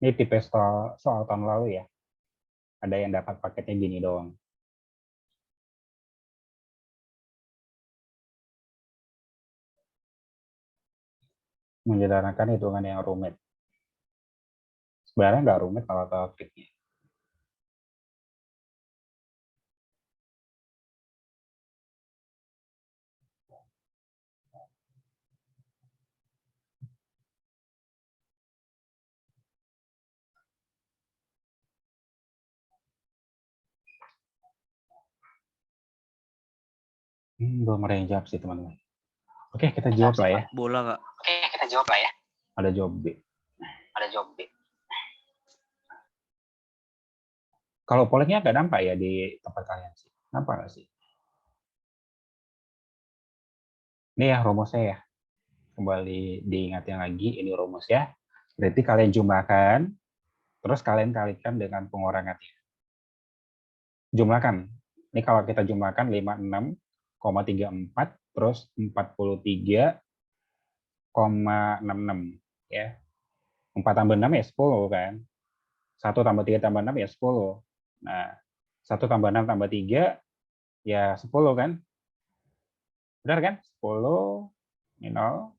Ini tipe soal tahun lalu ya. Ada yang dapat paketnya gini doang. Menyederhanakan hitungan yang rumit. Sebenarnya nggak rumit kalau tahu triknya. Belum ada yang jawab sih teman-teman. Oke, kita jawab lah ya. Bola Kak. Oke, kita jawab lah ya. Ada jawab B. Ada jawab B. Kalau poleknya nggak nampak ya di tempat kalian sih? Nampak nggak sih? Ini ya rumusnya ya. Kembali diingatkan lagi, ini rumus ya. Berarti kalian jumlahkan, terus kalian kalikan dengan pengurangannya. Jumlahkan. Ini kalau kita jumlahkan 56,34, terus 43,66. Ya. 4 tambah 6 ya 10 kan. 1 tambah 3 tambah 6 ya 10. Nah, 1 tambah 6 tambah 3 ya 10 kan. Benar kan? 10, ini 0.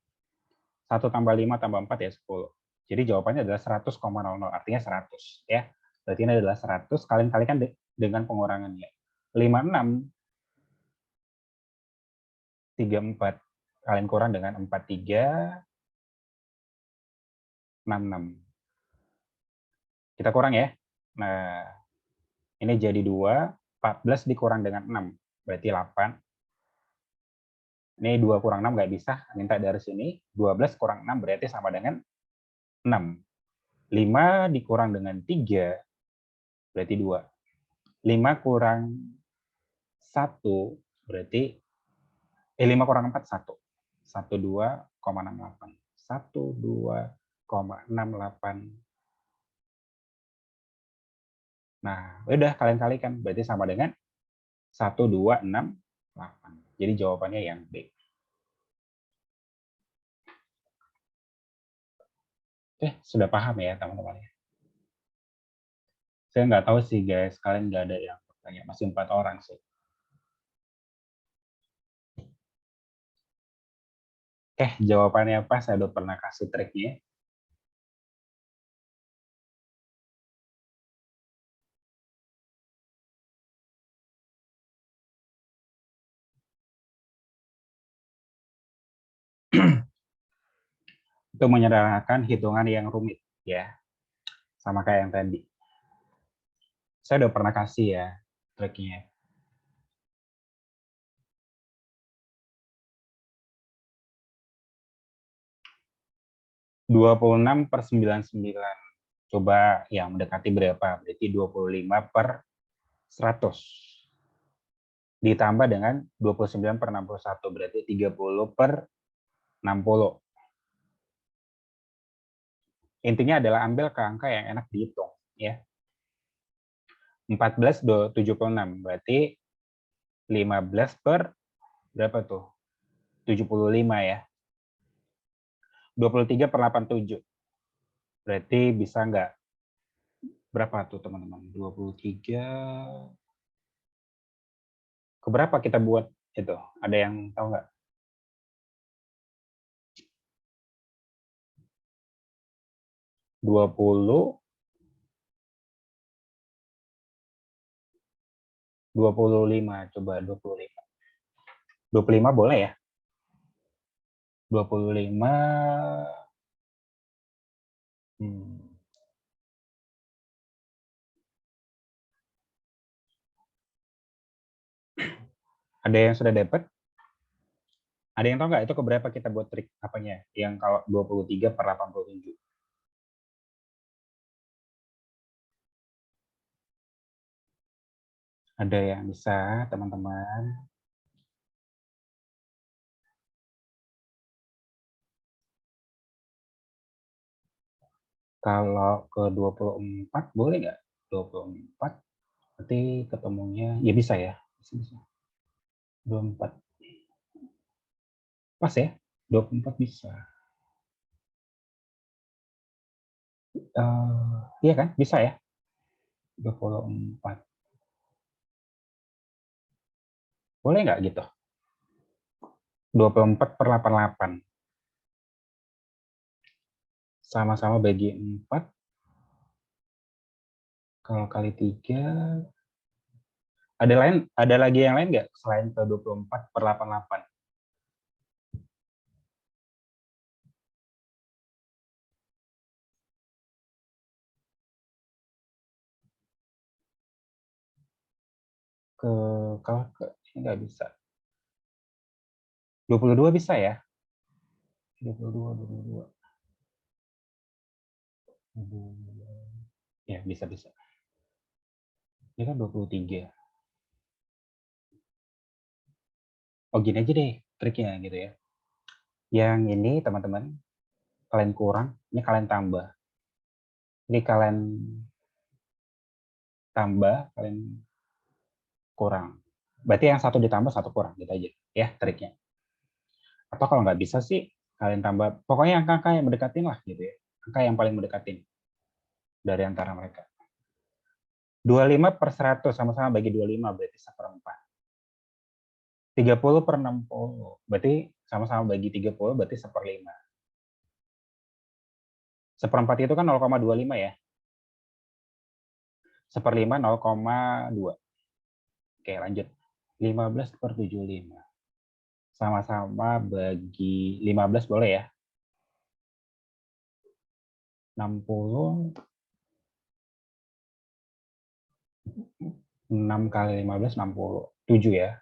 1 tambah 5 tambah 4 ya 10. Jadi jawabannya adalah 100,00, artinya 100. Ya. Berarti ini adalah 100, kalian kalikan dengan pengurangannya. 56, 34. Kalian kurang dengan 43, 66. Kita kurang ya. Nah, ini jadi 2, 14 dikurang dengan 6. Berarti 8. Ini 2 kurang 6 nggak bisa, minta dari sini. 12 kurang 6 berarti sama dengan 6. 5 dikurang dengan 3, berarti 2. 5 kurang 1, berarti 5 kurang 4, 1. 12,68. 12,68. Nah, udah kalian kalikan. Berarti sama dengan 1268. Jadi jawabannya yang B. Oke, sudah paham ya teman-teman. Saya nggak tahu sih guys, kalian nggak ada yang bertanya. Masih 4 orang sih. Oke, jawabannya apa? Saya udah pernah kasih triknya. Itu menyederhanakan hitungan yang rumit ya. Sama kayak yang tadi. Saya udah pernah kasih ya triknya. (26 per 99). Coba yang mendekati berapa? Berarti 25 per 100. Ditambah dengan 29 per 61. Berarti 30 per 60. Intinya adalah ambil ke angka yang enak dihitung. Ya. 14,76. Berarti 15 per berapa tuh? 75 ya. 23 per 87. Berarti bisa nggak? Berapa tuh teman-teman? 23. Keberapa kita buat itu? Ada yang tahu nggak? 20, 25, coba 25. 25 boleh ya? 25, ada yang sudah dapat? Ada yang tahu nggak itu keberapa kita buat trik apanya? Yang kalau 23 per 87. Ada yang bisa, teman-teman? Kalau ke 24 boleh nggak? 24 berarti ketemunya ya bisa ya. Bisa. 24. Pas ya? 24 bisa. Iya kan? Bisa ya? 24. Boleh nggak gitu? 24/88. Sama-sama bagi 4. Kalau kali 3. Ada lagi yang lain nggak selain ke 24/88? Kalau ini nggak bisa. 22 bisa ya? 22. Ya, bisa. Ini kan 23. Oh, gini aja deh triknya gitu ya. Yang ini teman-teman, kalian kurang, ini kalian tambah. Ini kalian tambah, kalian kurang. Berarti yang satu ditambah, satu kurang, gitu aja. Ya, triknya. Atau kalau nggak bisa sih, kalian tambah, pokoknya angka-angka yang mendekatin lah, gitu ya. Angka yang paling mendekatin dari antara mereka. 25/100 sama-sama bagi 25, berarti 1/4. 30/60, berarti sama-sama bagi 30, berarti 1/5. 1/4 itu kan 0,25 ya. 1/5 0,2. Oke, lanjut. 15/75. Sama-sama bagi 15 boleh ya. 60. 6 kali 15, 60. 7 ya.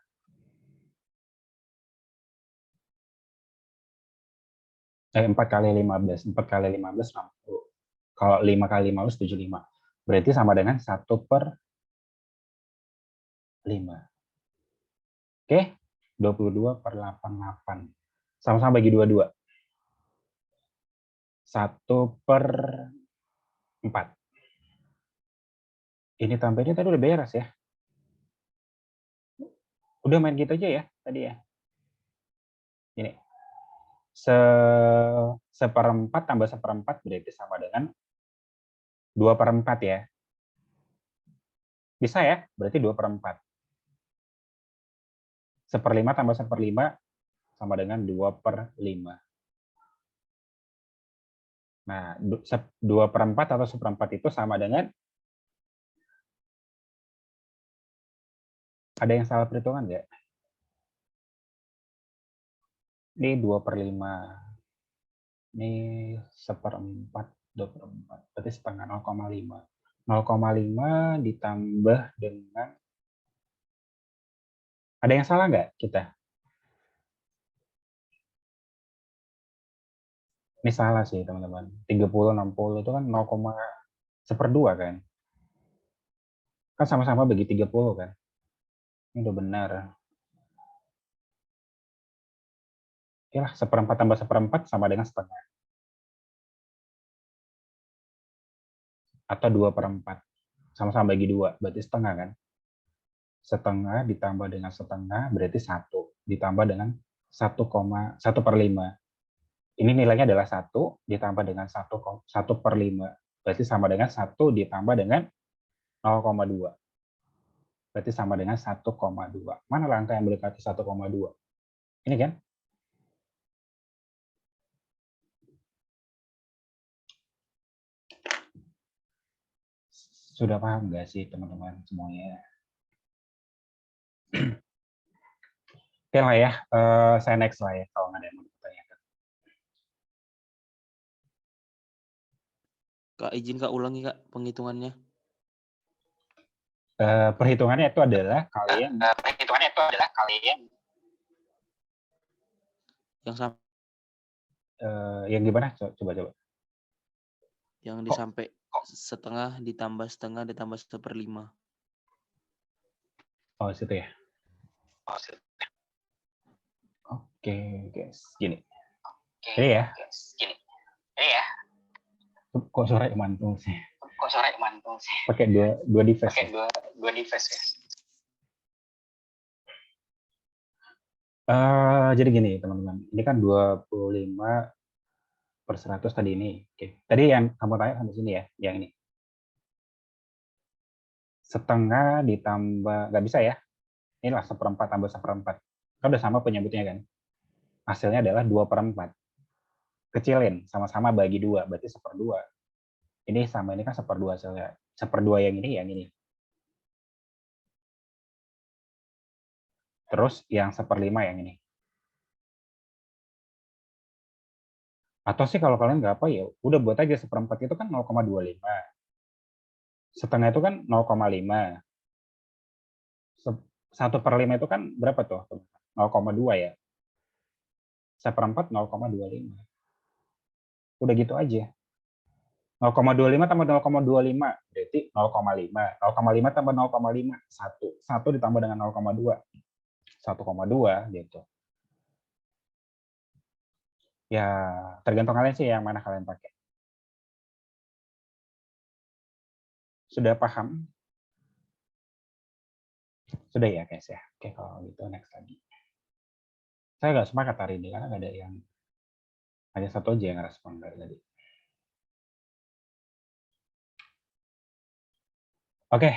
Eh, 4 kali 15. 4 kali 15, 60. Kalau 5 kali 15, 75. Berarti sama dengan 1/5. Oke, 22/88. Sama-sama bagi 22. 1/4. Ini tampilnya tadi udah beres ya. Udah main gitu aja ya tadi ya. Ini. 1/4 tambah 1/4 berarti sama dengan 2/4 ya. Bisa ya? Berarti 2/4. 1/5 tambah 1/5 sama dengan 2/5. Nah, 2/4 atau 1/4 itu sama dengan, ada yang salah perhitungan nggak? Ini 2/5. Ini 1/4, 2/4. Berarti setengah, 0,5. 0,5 ditambah dengan, ada yang salah nggak kita? Ini salah sih teman-teman. 30, 60 itu kan 0,1/2 kan? Kan sama-sama bagi 30 kan? Ini udah benar. Oke lah, 1/4 tambah 1/4 sama dengan setengah. Atau 2/4. Sama-sama bagi 2, berarti setengah kan? Setengah ditambah dengan setengah berarti 1. Ditambah dengan 1/5. Ini nilainya adalah 1 ditambah dengan 1/5. Berarti sama dengan 1 ditambah dengan 0,2. Berarti sama dengan 1,2. Mana angka yang mendekati 1,2? Ini kan? Sudah paham nggak sih teman-teman semuanya? Oke lah ya, saya next lah ya kalau nggak ada yang mau ditanyakan. Kak, izin Kak ulangi Kak penghitungannya. Perhitungannya itu adalah kalian Yang sampai yang gimana? Coba. yang disampai setengah ditambah 1/5. Oh, situ ya. Oke, guys. Gini. Ini ya. Kok suara mantul sih? Pakai dua device. Ya? Jadi gini, teman-teman. Ini kan 25/100 tadi ini. Oke. Tadi yang kamu tanya sampai sini ya, yang ini. setengah ditambah, nggak bisa ya. Inilah 1/4 tambah 1/4. Kan udah sama penyebutnya kan. Hasilnya adalah 2/4. Kecilin, sama-sama bagi 2, berarti 1/2. Ini sama ini kan 1/2 hasilnya. 1/2 yang ini. Terus yang 1/5 yang ini. Atau sih kalau kalian nggak apa ya, udah buat aja 1/4 itu kan 0,25. Setengah itu kan 0,5. 1/5 itu kan berapa tuh? 0,2 ya. 1/4 0,25. Udah gitu aja. 0,25 tambah 0,25 berarti 0,5. 0,5 tambah 0,5 1. 1 ditambah dengan 0,2 1,2 gitu. Ya, tergantung kalian sih yang mana kalian pakai. Sudah paham? Sudah ya guys ya. Oke, kalau gitu next lagi. Saya nggak sepakat hari ini karena nggak ada yang, hanya satu aja yang respon dari tadi. Oke,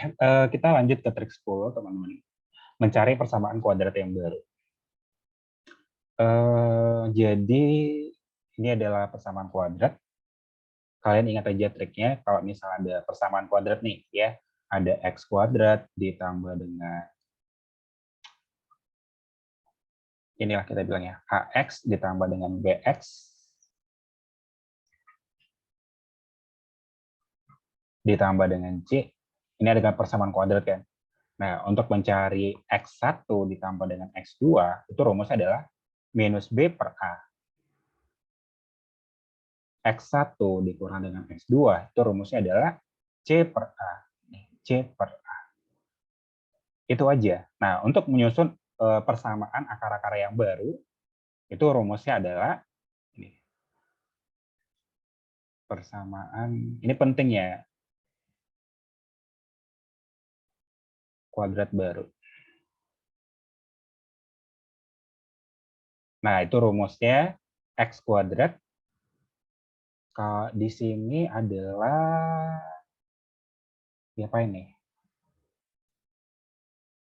kita lanjut ke trik 10 teman-teman. Mencari persamaan kuadrat yang baru. Jadi ini adalah persamaan kuadrat. Kalian ingat aja triknya, kalau misalnya ada persamaan kuadrat nih ya, ada x kuadrat ditambah dengan, inilah kita bilang ya, ax ditambah dengan bx ditambah dengan c. Ini adalah persamaan kuadrat kan. Nah, untuk mencari x1 ditambah dengan x2, itu rumusnya adalah minus b per a. X1 dikurang dengan X2, itu rumusnya adalah C per A. C per A. Itu aja. Nah, untuk menyusun persamaan akar-akar yang baru, itu rumusnya adalah ini. Persamaan, ini penting ya, kuadrat baru. Nah, itu rumusnya X kuadrat. Kalau di sini adalah, apa ini?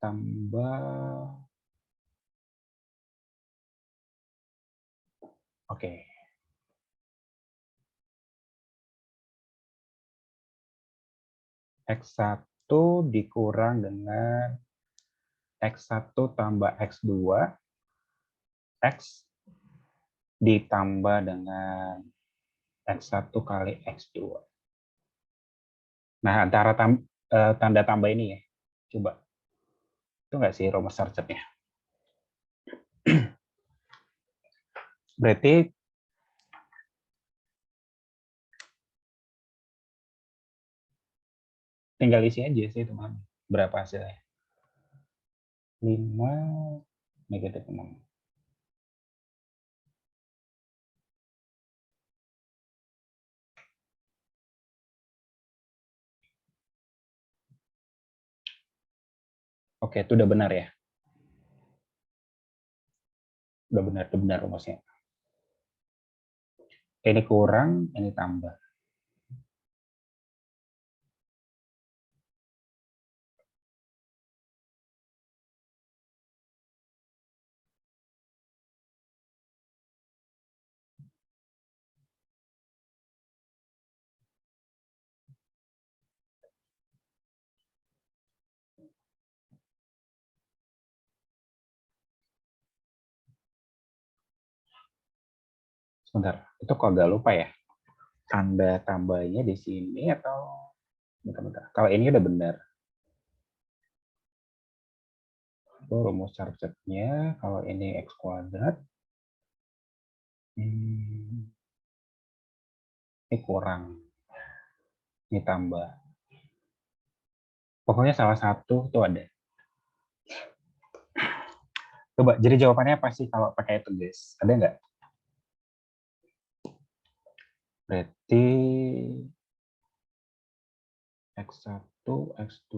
Tambah, oke. X1 dikurang dengan X1 tambah X2, X ditambah dengan X1 kali X2. Nah, antara tanda tambah ini ya, coba. Itu nggak sih rumus shortcut-nya? Berarti tinggal isi aja sih teman. Berapa hasilnya? 5 negatif 6. Oke, itu udah benar ya. Udah benar rumusnya. Ini kurang, ini tambah. Sebentar, itu kok agak lupa ya. Tanda tambahnya di sini atau bentar. Kalau ini udah benar. Itu rumus shortcut-nya. Kalau ini X kuadrat. Ini kurang. Ini tambah. Pokoknya salah satu itu ada. Coba, jadi jawabannya apa sih kalau pakai itu, guys? Ada nggak? Berarti X1, X2,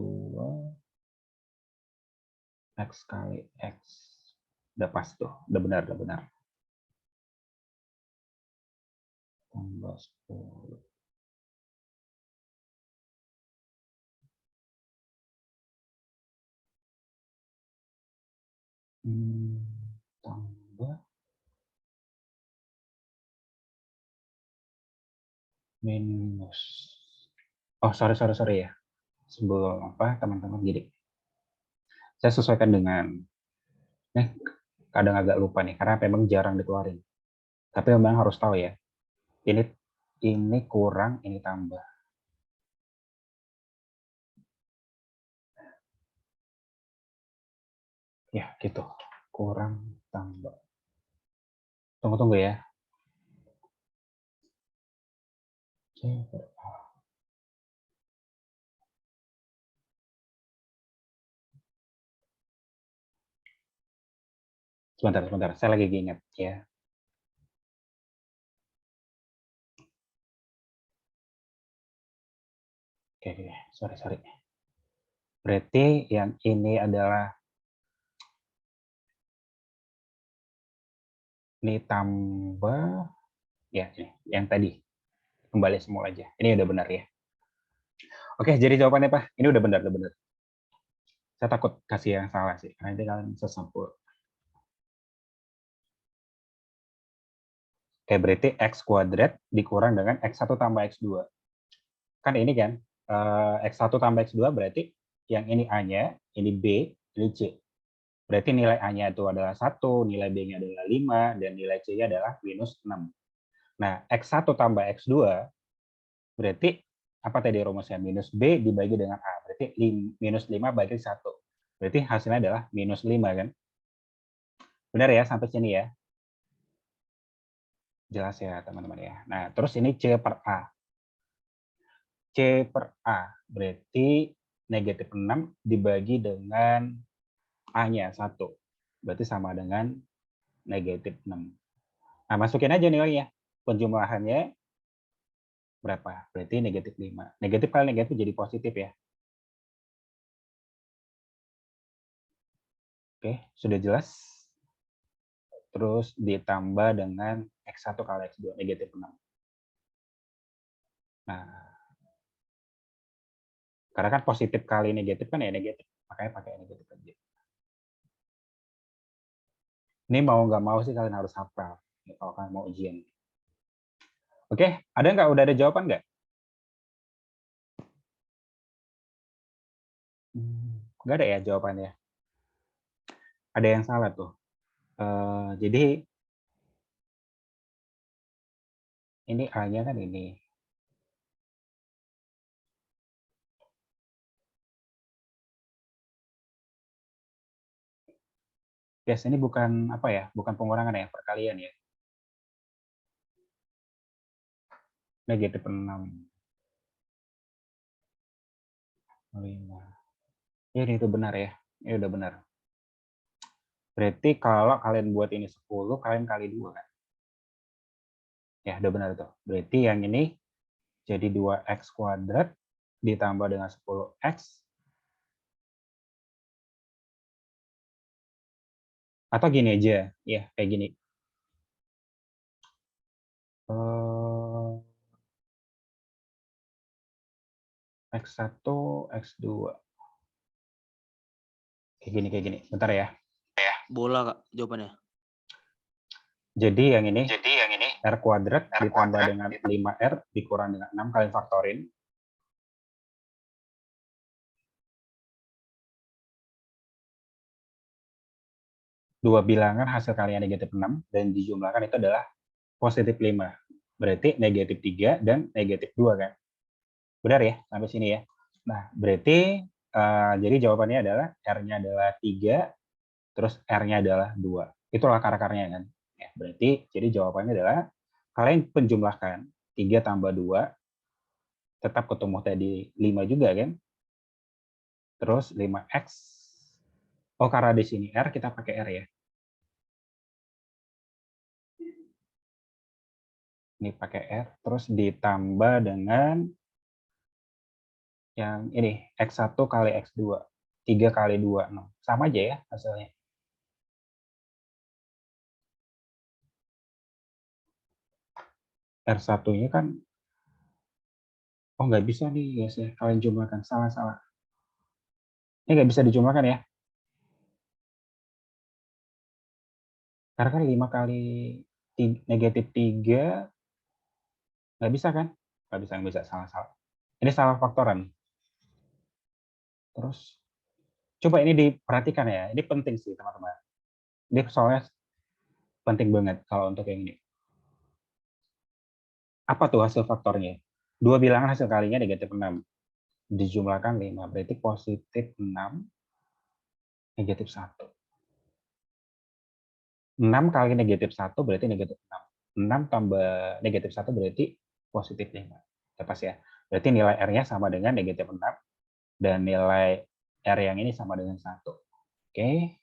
X kali X. Udah pas tuh, udah benar. Tambah 10. Tambah minus. Oh, sorry ya. Sebelum apa, teman-teman, jadi saya sesuaikan dengan, kadang agak lupa nih, karena memang jarang dikeluarin. Tapi memang harus tahu ya, ini kurang, ini tambah. Ya, gitu. Kurang, tambah. Tunggu ya. Sebentar. Saya lagi ingat ya. Oke, sorry. Berarti yang ini adalah ini tambah ya ini yang tadi kembali semula aja. Ini udah benar ya. Oke, jadi jawabannya Pak, ini udah benar. Saya takut kasih yang salah sih, karena nanti kalian sesampul. Oke, berarti X kuadrat dikurang dengan X1 tambah X2. Kan ini kan, X1 tambah X2 berarti yang ini A-nya, ini B, ini C. Berarti nilai A-nya itu adalah 1, nilai B-nya adalah 5, dan nilai C-nya adalah minus 6. Nah, X1 tambah X2 berarti apa tadi rumusnya? Minus B dibagi dengan A. Berarti minus 5 bagi 1. Berarti hasilnya adalah minus 5 kan? Benar ya sampai sini ya? Jelas ya teman-teman ya. Nah, terus ini C per A. C per A berarti negatif 6 dibagi dengan A-nya 1. Berarti sama dengan negatif 6. Nah, masukin aja nilainya. Penjumlahannya berapa? Berarti negatif 5. Negatif kali negatif jadi positif ya. Oke, sudah jelas? Terus ditambah dengan X1 kali X2, negatif 6. Nah, karena kan positif kali negatif kan ya negatif. Makanya pakai negatif aja. Ini mau nggak mau sih kalian harus hafal kalau kalian mau ujian. Oke, ada nggak? Udah ada jawaban nggak? Nggak ada ya jawabannya. Ada yang salah tuh. Jadi ini A-nya kan ini. Guys, ini bukan apa ya? Bukan pengurangan ya, perkalian ya. Negatif 6. 5. Ya, ini itu benar ya. Ini udah benar. Berarti kalau kalian buat ini 10, kalian kali 2 kan? Ya, udah benar tuh. Berarti yang ini jadi 2x kuadrat ditambah dengan 10x. Atau gini aja, ya kayak gini. X1, X2. Kayak gini. Bentar ya. Bola Kak jawabannya. Jadi yang ini R kuadrat ditambah dengan 5R dikurang dengan 6 kalian faktorin. Dua bilangan hasil kalian negatif 6 dan dijumlahkan itu adalah positif 5. Berarti negatif 3 dan negatif 2 kan. Benar ya sampai sini ya. Nah, berarti jadi jawabannya adalah R-nya adalah 3, terus R-nya adalah 2. Itulah akar-akarnya kan. Ya, berarti jadi jawabannya adalah kalian penjumlahkan 3 tambah 2 tetap ketemu tadi 5 juga kan. Terus 5x. Oh, karena di sini R kita pakai R ya. Ini pakai R terus ditambah dengan yang ini X1 kali X2. 3 kali 2, 6. Sama aja ya hasilnya. R1-nya kan, oh nggak bisa nih guys ya, kalian jumlahkan, salah. Ini nggak bisa dijumlahkan ya. Karena kan 5 kali negatif 3 nggak bisa kan? Nggak bisa, salah. Ini salah faktoran. Terus, coba ini diperhatikan ya, ini penting sih teman-teman. Ini soalnya penting banget kalau untuk yang ini. Apa tuh hasil faktornya? Dua bilangan hasil kalinya negatif 6. Dijumlahkan 5, berarti positif 6, negatif 1. 6 kali negatif 1 berarti negatif 6. 6 tambah negatif 1 berarti positif 5. Pas ya. Berarti nilai R-nya sama dengan negatif 6 dan nilai R yang ini sama dengan 1. Oke.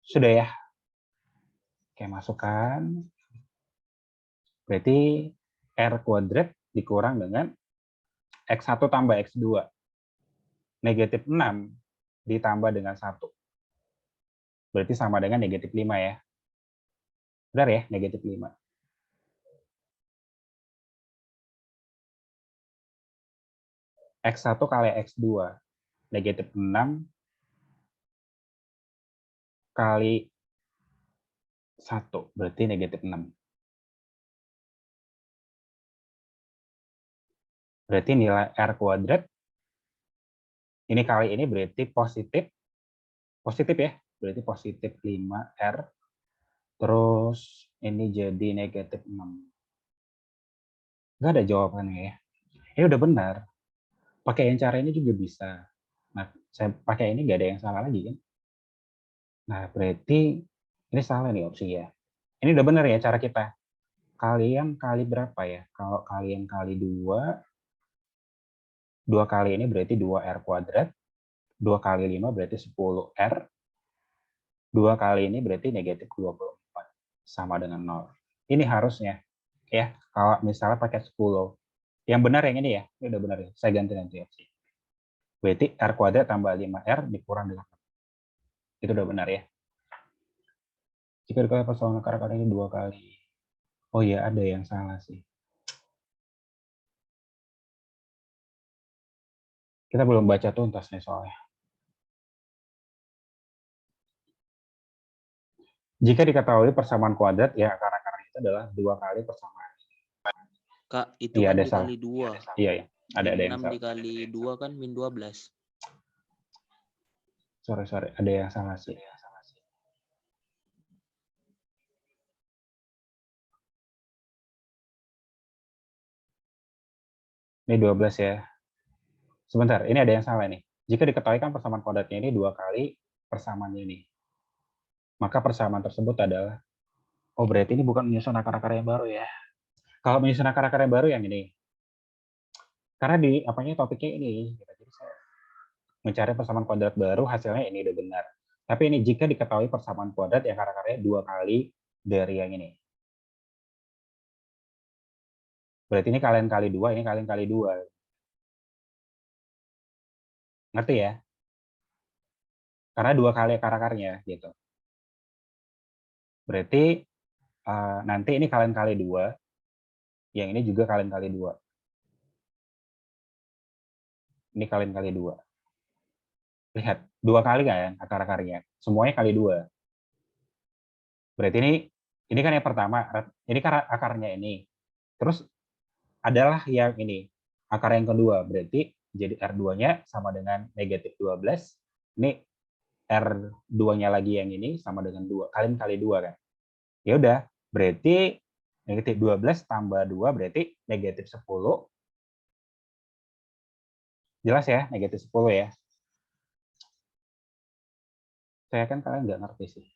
Sudah ya. Oke, masukkan. Berarti R kuadrat dikurang dengan X1 tambah X2. Negatif 6 ditambah dengan 1. Berarti sama dengan negatif 5 ya. Benar ya, negatif 5. X1 kali X2. Negatif 6 kali 1. Berarti negatif 6. Berarti nilai R kuadrat. Ini kali ini berarti positif. Positif ya. Berarti positif 5R. Terus ini jadi negatif 6. Nggak ada jawabannya ya. Ini udah benar. Pakai yang cara ini juga bisa. Nah, saya pakai ini nggak ada yang salah lagi kan. Nah, berarti ini salah nih opsi ya. Ini udah benar ya cara kita. Kalian kali berapa ya? Kalau kalian kali 2, 2 kali ini berarti 2R kuadrat. 2 kali 5 berarti 10R. 2 kali ini berarti negatif 24. Sama dengan 0. Ini harusnya. Ya, kalau misalnya pakai 10. Yang benar yang ini ya. Ini udah benar ya. Saya ganti nanti opsi. Berarti R kuadrat tambah 5R dikurang dengan 6. Itu udah benar ya. Jika dikali persoalan akar ini 2 kali. Oh iya, ada yang salah sih. Kita belum baca tuntas nih soalnya. Jika diketahui persamaan kuadrat, ya akar-akar itu adalah 2 kali persamaan. Kak, itu Iya, kan ada salah. dikali 2. Iya, ya. Ada yang 6 salah. dikali 2 kan min 12. Sorry. Ada yang salah sih. Ini 12 ya. Sebentar, ini ada yang salah nih. Jika diketahui kan persamaan kuadratnya ini 2 kali persamaannya ini. Maka persamaan tersebut adalah, oh berarti ini bukan menyusun akar-akar yang baru ya. Kalau menyusun akar-akar yang baru yang ini. Karena di topiknya ini. Jadi saya mencari persamaan kuadrat baru, hasilnya ini udah benar. Tapi ini jika diketahui persamaan kuadrat yang akar-akarnya 2 kali dari yang ini. Berarti ini kalian kali 2, ini kalian kali 2. Ngerti ya? Karena 2 kali akar-akarnya gitu. Berarti nanti ini kalian kali 2, yang ini juga kalian kali 2. Ini kalian kali 2. Lihat, 2 kali nggak ya akar-akarnya? Semuanya kali 2. Berarti ini kan yang pertama, ini kan akarnya ini. Terus adalah yang ini, akar yang kedua. Berarti jadi R2-nya sama dengan negatif 12. Ini R2-nya lagi yang ini sama dengan 2. Kalian kali 2 kan? Ya udah, berarti negatif 12 tambah 2 berarti negatif 10. Jelas ya, negatif 10 ya. Saya kan kalian nggak ngerti sih.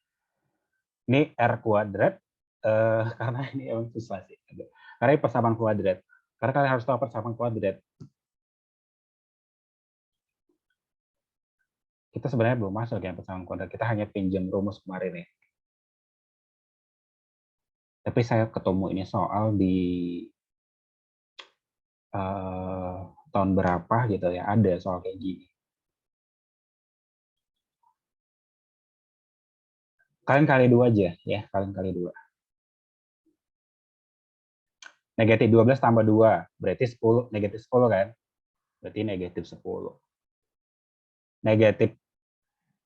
Ini R kuadrat, karena ini emang susah sih. Karena ini persamaan kuadrat. Karena kalian harus tahu persamaan kuadrat. Kita sebenarnya belum masuk yang persamaan kuadrat. Kita hanya pinjam rumus kemarin ya. Tapi saya ketemu ini soal di tahun berapa gitu ya. Ada soal kayak gini. Kalian kali 2 aja ya. Kalian kali 2. Negatif 12 tambah 2. Berarti 10. Negatif 10 kan? Berarti negatif 10. Negatif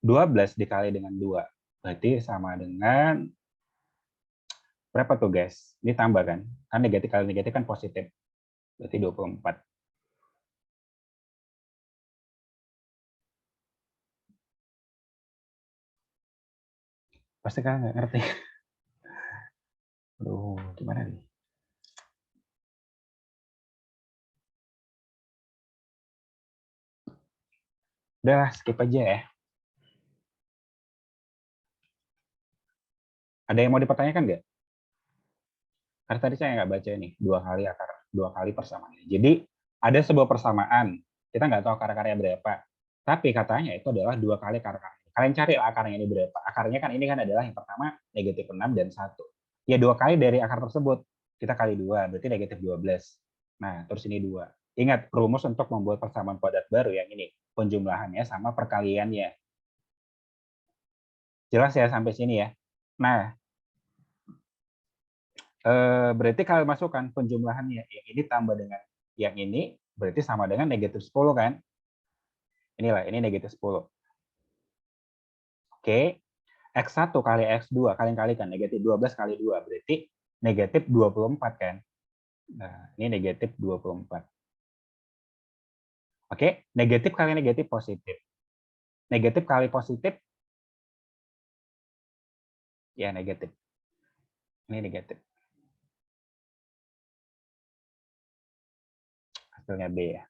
12 dikali dengan 2. Berarti sama dengan berapa tuh guys? Ini tambah kan? Kan negatif kali negatif kan positif. Berarti 24. Pasti kan nggak ngerti. Aduh, gimana nih? Udah, skip aja ya. Ada yang mau dipertanyakan nggak? Karena tadi saya nggak baca nih, dua kali persamaannya. Jadi ada sebuah persamaan, kita nggak tahu akar-akarnya berapa. Tapi katanya itu adalah 2 kali akar-akarnya. Kalian cari akarnya ini berapa. Akarnya kan ini kan adalah yang pertama negatif 6 dan 1. Ya 2 kali dari akar tersebut. Kita kali 2, berarti negatif 12. Nah, terus ini 2. Ingat, rumus untuk membuat persamaan kuadrat baru yang ini. Penjumlahannya sama perkaliannya. Jelas ya sampai sini ya? Nah, berarti kalau masukkan penjumlahannya yang ini tambah dengan yang ini berarti sama dengan negatif 10 kan? Inilah, ini negatif 10. Oke, X1 kali X2 kalian kalikan negatif 12 kali 2 berarti negatif 24 kan? Nah, ini negatif 24. Oke, negatif kali negatif positif. Negatif kali positif ya negatif. Ini negatif. Hasilnya B ya.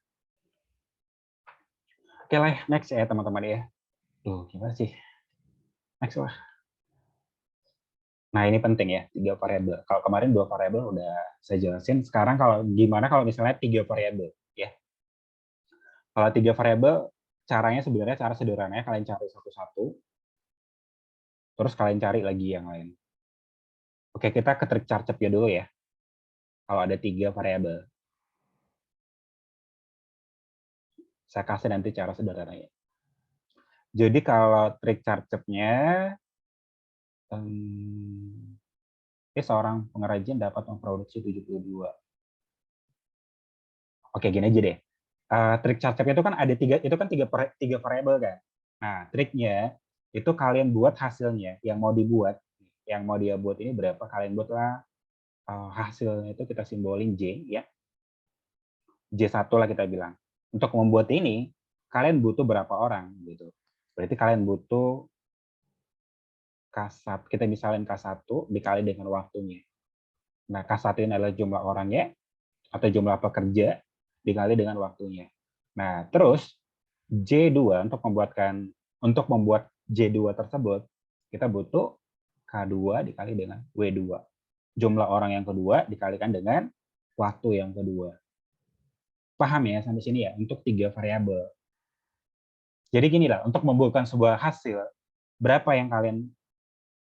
Oke lah, next ya teman-teman ya. Tuh, gimana sih? Next lah. Nah, ini penting ya, 3 variabel. Kalau kemarin 2 variabel udah saya jelasin. Sekarang kalau gimana kalau misalnya 3 variabel ya. Kalau 3 variabel, caranya sebenarnya cara sederhananya kalian cari satu-satu, terus kalian cari lagi yang lain. Oke, kita ke trik charcepnya dulu ya. Kalau ada 3 variabel. Saya kasih nanti cara sederhananya. Jadi kalau trik charcepnya, seorang pengrajin dapat memproduksi 72. Oke, gini aja deh. Trik charcep itu kan ada tiga variabel kan. Nah, triknya itu kalian buat hasilnya yang mau dia buat ini berapa kalian buatlah hasilnya itu kita simbolin J ya. J1 lah kita bilang. Untuk membuat ini kalian butuh berapa orang gitu. Berarti kalian butuh K1, kita misalin K1 dikali dengan waktunya. Nah, K1 ini adalah jumlah orangnya atau jumlah pekerja dikali dengan waktunya. Nah, terus J2 untuk membuat J2 tersebut kita butuh K2 dikali dengan W2. Jumlah orang yang kedua dikalikan dengan waktu yang kedua. Paham ya sampai sini ya untuk 3 variabel. Jadi gini lah, untuk membuatkan sebuah hasil berapa yang kalian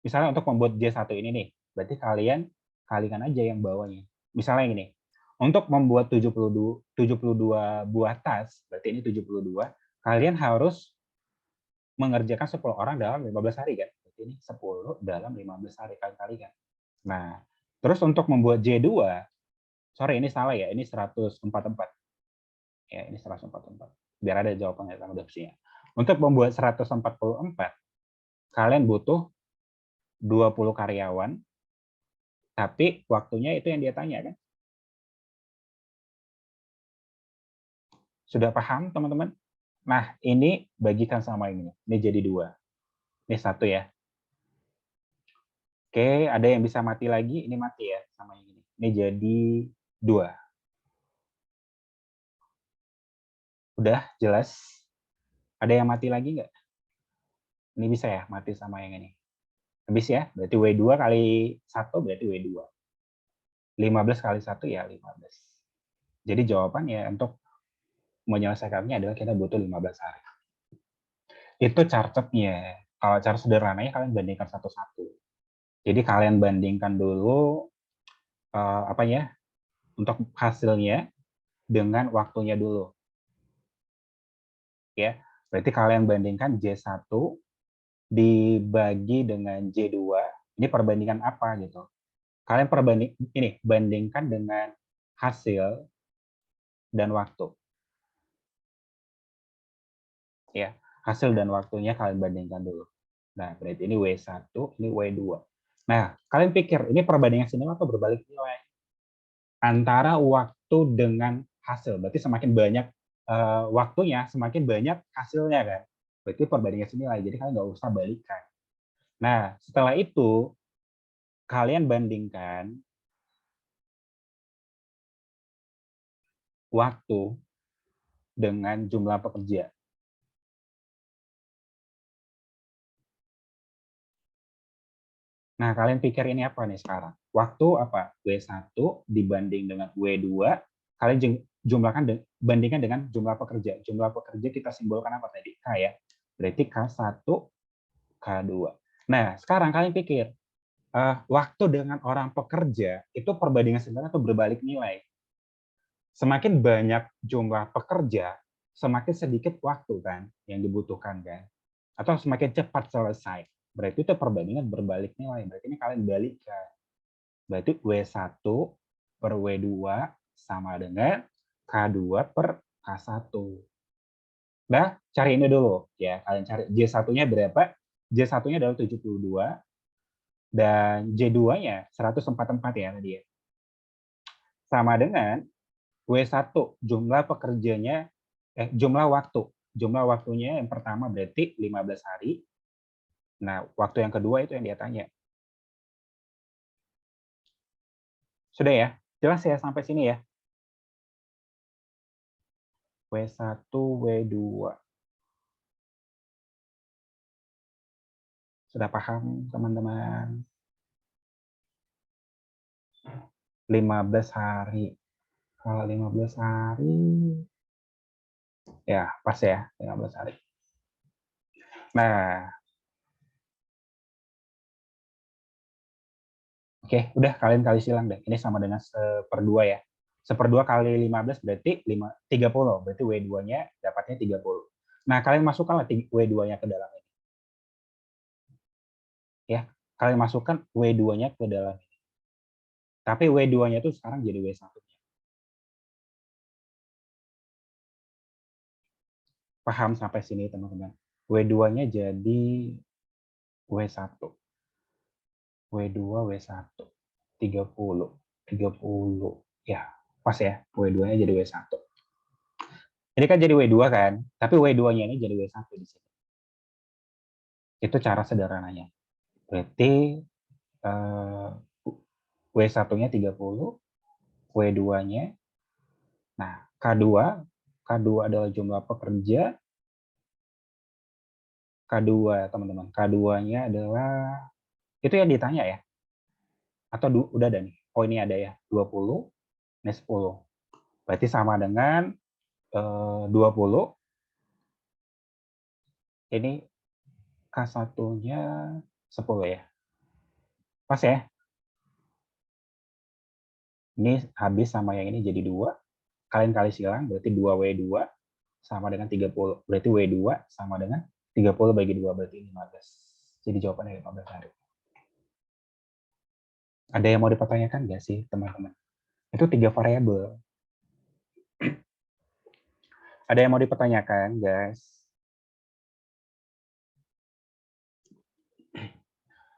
misalnya untuk membuat J1 ini nih, berarti kalian kalikan aja yang bawahnya. Misalnya gini, untuk membuat 72 buah tas, berarti ini 72, kalian harus mengerjakan 10 orang dalam 15 hari kan? Berarti ini 10 dalam 15 hari kali-kali kan. Nah, terus untuk membuat J2, sorry ini salah ya, ini 144. Ya, ini 144. Biar ada jawabannya sama opsinya. Untuk membuat 144, kalian butuh 20 karyawan, tapi waktunya itu yang dia tanya kan? Sudah paham teman-teman? Nah, ini bagikan sama ini. Ini jadi 2. Ini 1 ya. Oke, ada yang bisa mati lagi? Ini mati ya sama yang ini. Ini jadi 2. Udah jelas? Ada yang mati lagi nggak? Ini bisa ya, mati sama yang ini. Habis ya, berarti W2 kali 1 berarti W2. 15 kali 1 ya 15. Jadi jawabannya untuk menyelesaikannya adalah kita butuh 15 hari. Itu charcepnya. Kalau cara sederhananya kalian bandingkan satu-satu. Jadi kalian bandingkan dulu apa ya untuk hasilnya dengan waktunya dulu. Ya, berarti kalian bandingkan J1 dibagi dengan J2. Ini perbandingan apa gitu? Kalian bandingkan dengan hasil dan waktu. Ya, hasil dan waktunya kalian bandingkan dulu. Nah, berarti ini W1, ini W2. Nah, kalian pikir ini perbandingan sini atau berbalik nilai? Antara waktu dengan hasil. Berarti semakin banyak waktunya, semakin banyak hasilnya kan. Berarti perbandingan senilai. Jadi kalian nggak usah balikan. Nah, setelah itu kalian bandingkan waktu dengan jumlah pekerja. Nah, kalian pikir ini apa nih sekarang? Waktu apa? W1 dibanding dengan W2, kalian bandingkan dengan jumlah pekerja. Jumlah pekerja kita simbolkan apa tadi? K ya. Berarti K1, K2. Nah, sekarang kalian pikir, waktu dengan orang pekerja itu perbandingan sebenarnya atau berbalik nilai? Semakin banyak jumlah pekerja, semakin sedikit waktu kan yang dibutuhkan kan? Atau semakin cepat selesai. Berarti itu perbandingan berbalik nilai. Berarti ini kalian balikkan. Berarti W1 per W2 sama dengan K2 per K1. Nah, cari ini dulu. Ya, kalian cari J1-nya berapa? J1-nya adalah 72 dan J2-nya 144 ya tadi ya. Sama dengan W1 jumlah pekerjanya jumlah waktu. Jumlah waktunya yang pertama berarti 15 hari. Nah, waktu yang kedua itu yang dia tanya. Sudah ya? Jelas ya sampai sini ya? W1, W2. Sudah paham, teman-teman? 15 hari. Kalau 15 hari, ya pas ya, 15 hari. Nah, oke, udah kalian kali silang deh. Ini sama dengan 1/2 ya. 1/2 kali 15 berarti 30. Berarti W2-nya dapatnya 30. Nah, kalian masukkanlah W2-nya ke dalam ini. Ya, kalian masukkan W2-nya ke dalam ini. Tapi W2-nya itu sekarang jadi W1-nya. Paham sampai sini, teman-teman? W2-nya jadi W1. W2, W1. 30. 30. Ya, pas ya. W2-nya jadi W1. Ini kan jadi W2 kan? Tapi W2-nya ini jadi W1 di sini. Itu cara sederhananya. Berarti W1-nya 30, W2-nya. Nah, K2 adalah jumlah pekerja. K2, teman-teman. K2-nya adalah, itu yang ditanya ya? Atau udah ada nih? Oh, ini ada ya. 20, ini 10. Berarti sama dengan 20. Ini K1-nya 10 ya. Pas ya? Ini habis sama yang ini jadi 2. Kalian kali silang, berarti 2W2 sama dengan 30. Berarti W2 sama dengan 30 bagi 2, berarti 15. Jadi jawabannya 15 hari. Ada yang mau dipertanyakan nggak sih, teman-teman? Itu 3 variabel. Ada yang mau dipertanyakan, guys?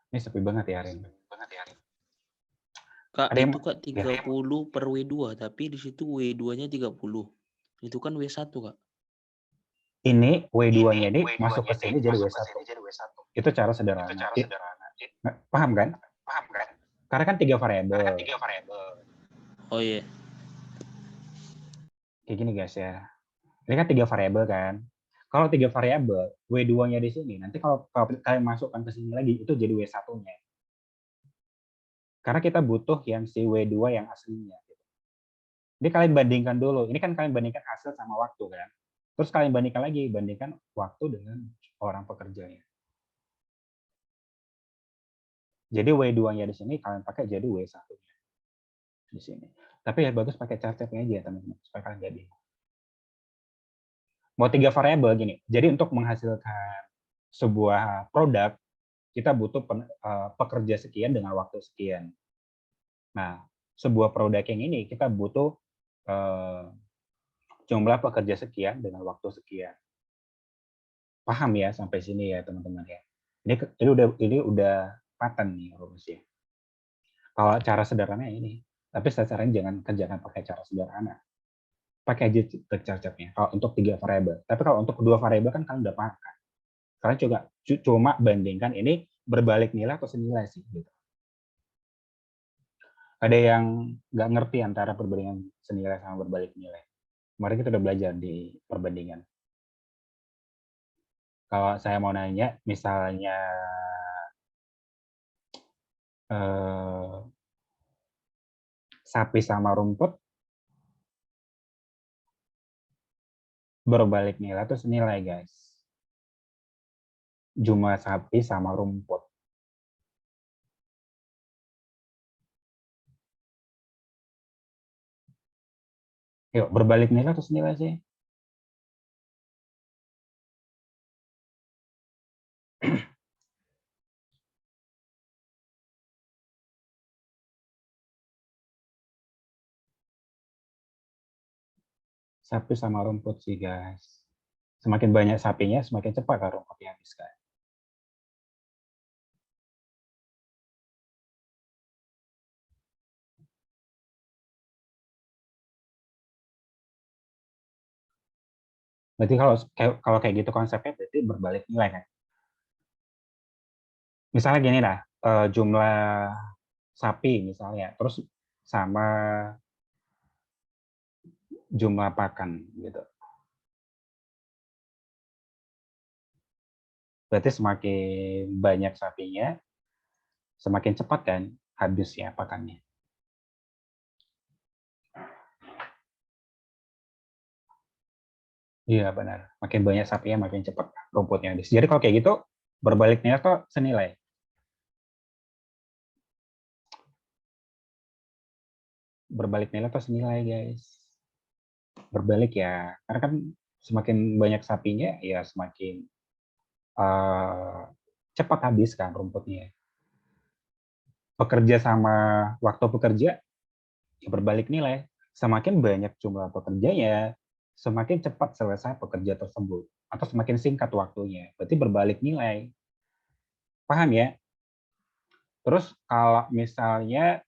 Ini sepi banget ya hari ini. Kak, Ada yang itu Kak 30 per W2, tapi di situ W2-nya 30. Itu kan W1, Kak. Ini W2-nya ini masuk ke sini jadi W1. Itu cara sederhana. Paham kan? Karena kan 3 variabel. Oh iya. Kayak gini guys ya. Ini kan 3 variabel kan. Kalau 3 variabel, W2-nya di sini, nanti kalau kalian masukkan ke sini lagi, itu jadi W1-nya. Karena kita butuh yang si W2 yang aslinya. Jadi kalian bandingkan dulu. Ini kan kalian bandingkan hasil sama waktu kan. Terus kalian bandingkan lagi, bandingkan waktu dengan orang pekerjanya. Jadi W2-nya di sini kalian pakai jadi W1-nya di sini. Tapi ya bagus pakai chart-chartnya aja teman-teman, supaya kalian nggak bingung. Mau 3 variabel gini. Jadi untuk menghasilkan sebuah produk, kita butuh pekerja sekian dengan waktu sekian. Nah, sebuah produk yang ini kita butuh jumlah pekerja sekian dengan waktu sekian. Paham ya sampai sini ya teman-teman ya? Ini udah paten nih rumusnya. Kalau cara sederhana ini, tapi saya saranin jangan kerjakan pakai cara sederhana. Pakai aja cek-ceknya kalau untuk 3 variabel. Tapi kalau untuk 2 variabel kan kalian udah paham kan. Kalian cuma bandingkan ini berbalik nilai atau senilai sih gitu. Ada yang nggak ngerti antara perbandingan senilai sama berbalik nilai. Kemarin kita udah belajar di perbandingan. Kalau saya mau nanya, misalnya sapi sama rumput, berbalik nilai itu senilai, guys. Jumlah sapi sama rumput. Yuk, berbalik nilai atau senilai sih? Sapi sama rumput sih, guys. Semakin banyak sapinya, semakin cepat kan rumputnya habis, guys. Berarti kalau kayak gitu konsepnya berarti berbalik nilai kan? Misalnya gini lah, jumlah sapi misalnya, terus sama jumlah pakan gitu. Berarti semakin banyak sapinya, semakin cepat kan habisnya pakannya. Iya benar, makin banyak sapinya makin cepat rumputnya habis. Jadi kalau kayak gitu berbalik nilai tuh senilai. Berbalik nilai tuh senilai, guys. Berbalik ya, karena kan semakin banyak sapinya ya semakin cepat habis kan rumputnya. Pekerja sama waktu pekerja ya berbalik nilai. Semakin banyak jumlah pekerjanya, semakin cepat selesai pekerja tersebut. Atau semakin singkat waktunya. Berarti berbalik nilai. Paham ya? Terus kalau misalnya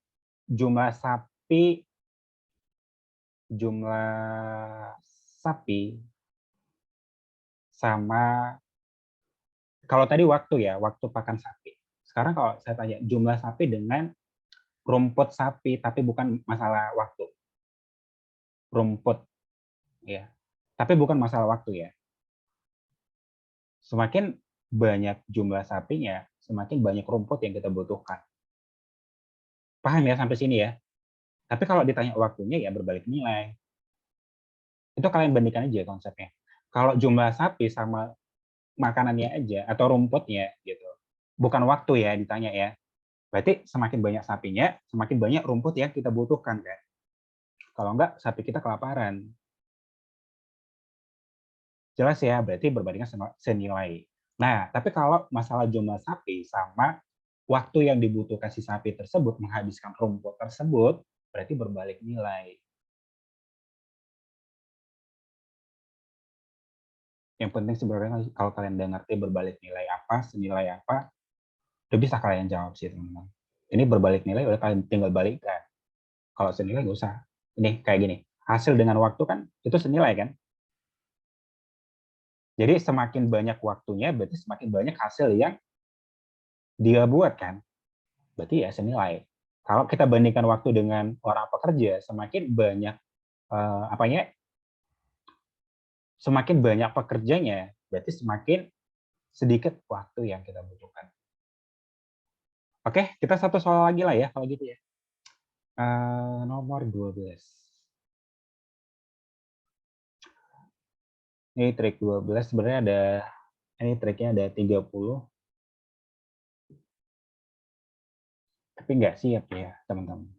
jumlah sapi sama, kalau tadi waktu ya, waktu pakan sapi. Sekarang kalau saya tanya jumlah sapi dengan rumput sapi, tapi bukan masalah waktu. Rumput, ya. Tapi bukan masalah waktu ya. Semakin banyak jumlah sapinya, semakin banyak rumput yang kita butuhkan. Paham ya sampai sini ya? Tapi kalau ditanya waktunya ya berbalik nilai. Itu kalian bandingkan aja konsepnya. Kalau jumlah sapi sama makanannya aja atau rumputnya gitu. Bukan waktu ya ditanya ya. Berarti semakin banyak sapinya, semakin banyak rumput yang kita butuhkan kan. Kalau enggak sapi kita kelaparan. Jelas ya, berarti berbandingan senilai. Nah, tapi kalau masalah jumlah sapi sama waktu yang dibutuhkan si sapi tersebut menghabiskan rumput tersebut, berarti berbalik nilai. Yang penting sebenarnya kalau kalian udah ngerti berbalik nilai apa, senilai apa, udah bisa kalian jawab sih teman-teman. Ini berbalik nilai udah kalian tinggal balikkan. Kalau senilai nggak usah. Ini kayak gini, hasil dengan waktu kan itu senilai kan? Jadi semakin banyak waktunya, berarti semakin banyak hasil yang dia buat kan? Berarti ya senilai. Kalau kita bandingkan waktu dengan orang pekerja, semakin banyak semakin banyak pekerjanya, berarti semakin sedikit waktu yang kita butuhkan. Oke, kita satu soal lagi lah ya kalau gitu ya. Nomor 12. Ini trik 12 sebenarnya ini triknya ada 30. Tapi nggak siap ya teman-teman.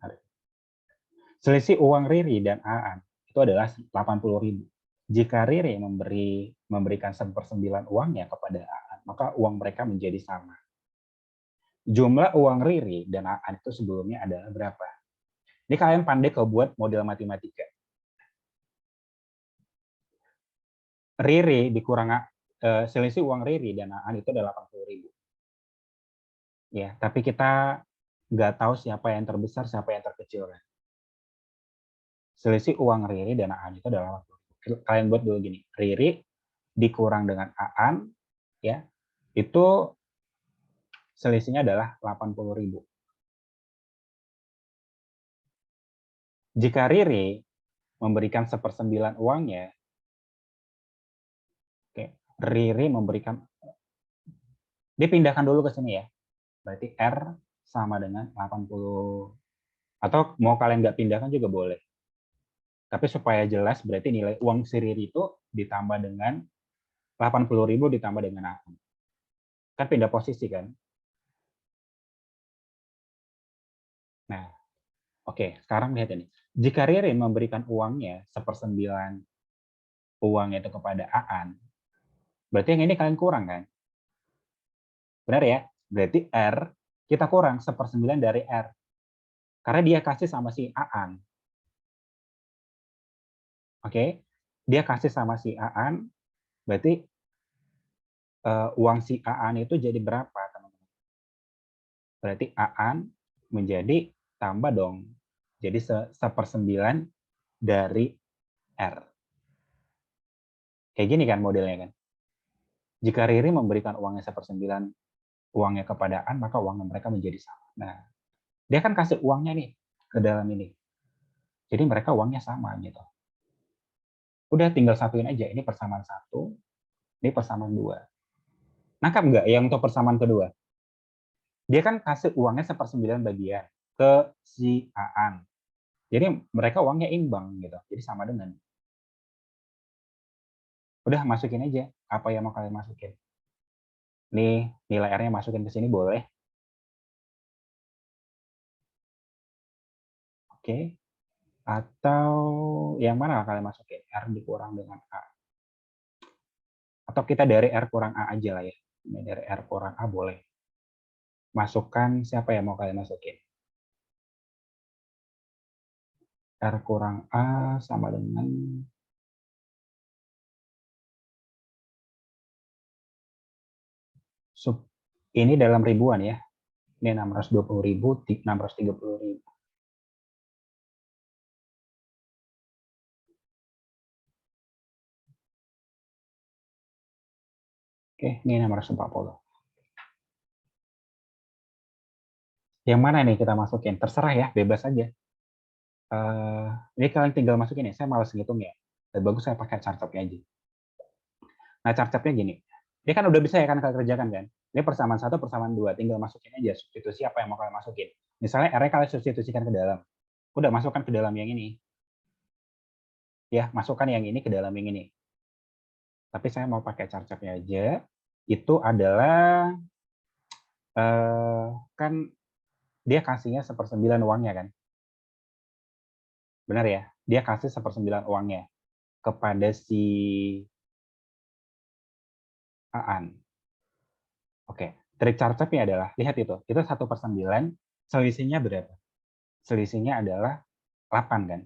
Selisih uang Riri dan Aan itu adalah 80.000. Jika Riri memberikan 1/9 uangnya kepada Aan, maka uang mereka menjadi sama. Jumlah uang Riri dan Aan itu sebelumnya adalah berapa? Ini kalian pandai kalau buat model matematika. Riri dikurang selisih uang Riri dan Aan itu adalah 80.000. Ya, tapi kita nggak tahu siapa yang terbesar, siapa yang terkecil kan. Selisih uang Riri dan Aan itu adalah 80.000. Kalian buat dulu gini, Riri dikurang dengan Aan, ya, itu selisihnya adalah 80.000. Jika Riri memberikan 1/9 uangnya, oke, Riri memberikan, dipindahkan dulu ke sini ya, berarti R sama dengan 80, atau mau kalian nggak pindahkan juga boleh. Tapi supaya jelas, berarti nilai uang si Riri itu ditambah dengan 80.000 ditambah dengan Aan. Kan pindah posisi kan? Nah, oke, sekarang lihat ini. Jika Ririn memberikan uangnya 1/9 uangnya itu kepada Aan, berarti yang ini kalian kurang kan? Benar ya? Berarti R kita kurang 1/9 dari R. Karena dia kasih sama si Aan. Oke? Dia kasih sama si Aan, berarti uang si Aan itu jadi berapa, teman-teman? Berarti Aan menjadi tambah dong. Jadi 1/9 dari R. Kayak gini kan modelnya kan? Jika Riri memberikan uangnya 1/9 uangnya kepada Aan, maka uangnya mereka menjadi sama. Nah, dia kan kasih uangnya nih ke dalam ini. Jadi mereka uangnya sama gitu. Udah tinggal satuin aja. Ini persamaan 1, ini persamaan 2. Nangkap nggak yang untuk persamaan kedua? Dia kan kasih uangnya 1/9 bagian ke si Aan. Jadi mereka uangnya imbang gitu. Jadi sama dengan. Udah masukin aja apa yang mau kalian masukin. Nih nilai R-nya masukin ke sini boleh. Oke. Atau yang mana kalian masukin? R dikurang dengan A. Atau kita dari R kurang A aja lah ya. Ini dari R kurang A boleh. Masukkan siapa yang mau kalian masukin? R kurang A sama dengan ini dalam ribuan ya. Ini 620.000, 630.000. Oke, ini 640. Yang mana nih kita masukin? Terserah ya, bebas aja. Ini kalian tinggal masukin ya. Saya malas ngitung ya. Lebih bagus saya pakai cartopnya aja. Nah, cartopnya gini. Dia kan udah bisa ya kan kalian kerjakan kan? Ini persamaan 1, persamaan 2. Tinggal masukin aja substitusi apa yang mau kalian masukin. Misalnya R kalian substitusikan ke dalam. Udah masukkan ke dalam yang ini. Ya, masukkan yang ini ke dalam yang ini. Tapi saya mau pakai cartopnya aja. Itu adalah kan dia kasihnya 1/9 uangnya kan? Benar ya? Dia kasih 1/9 uangnya kepada si Aan. Oke, trik cartopnya adalah, lihat itu 1/9, selisihnya berapa? Selisihnya adalah 8 kan?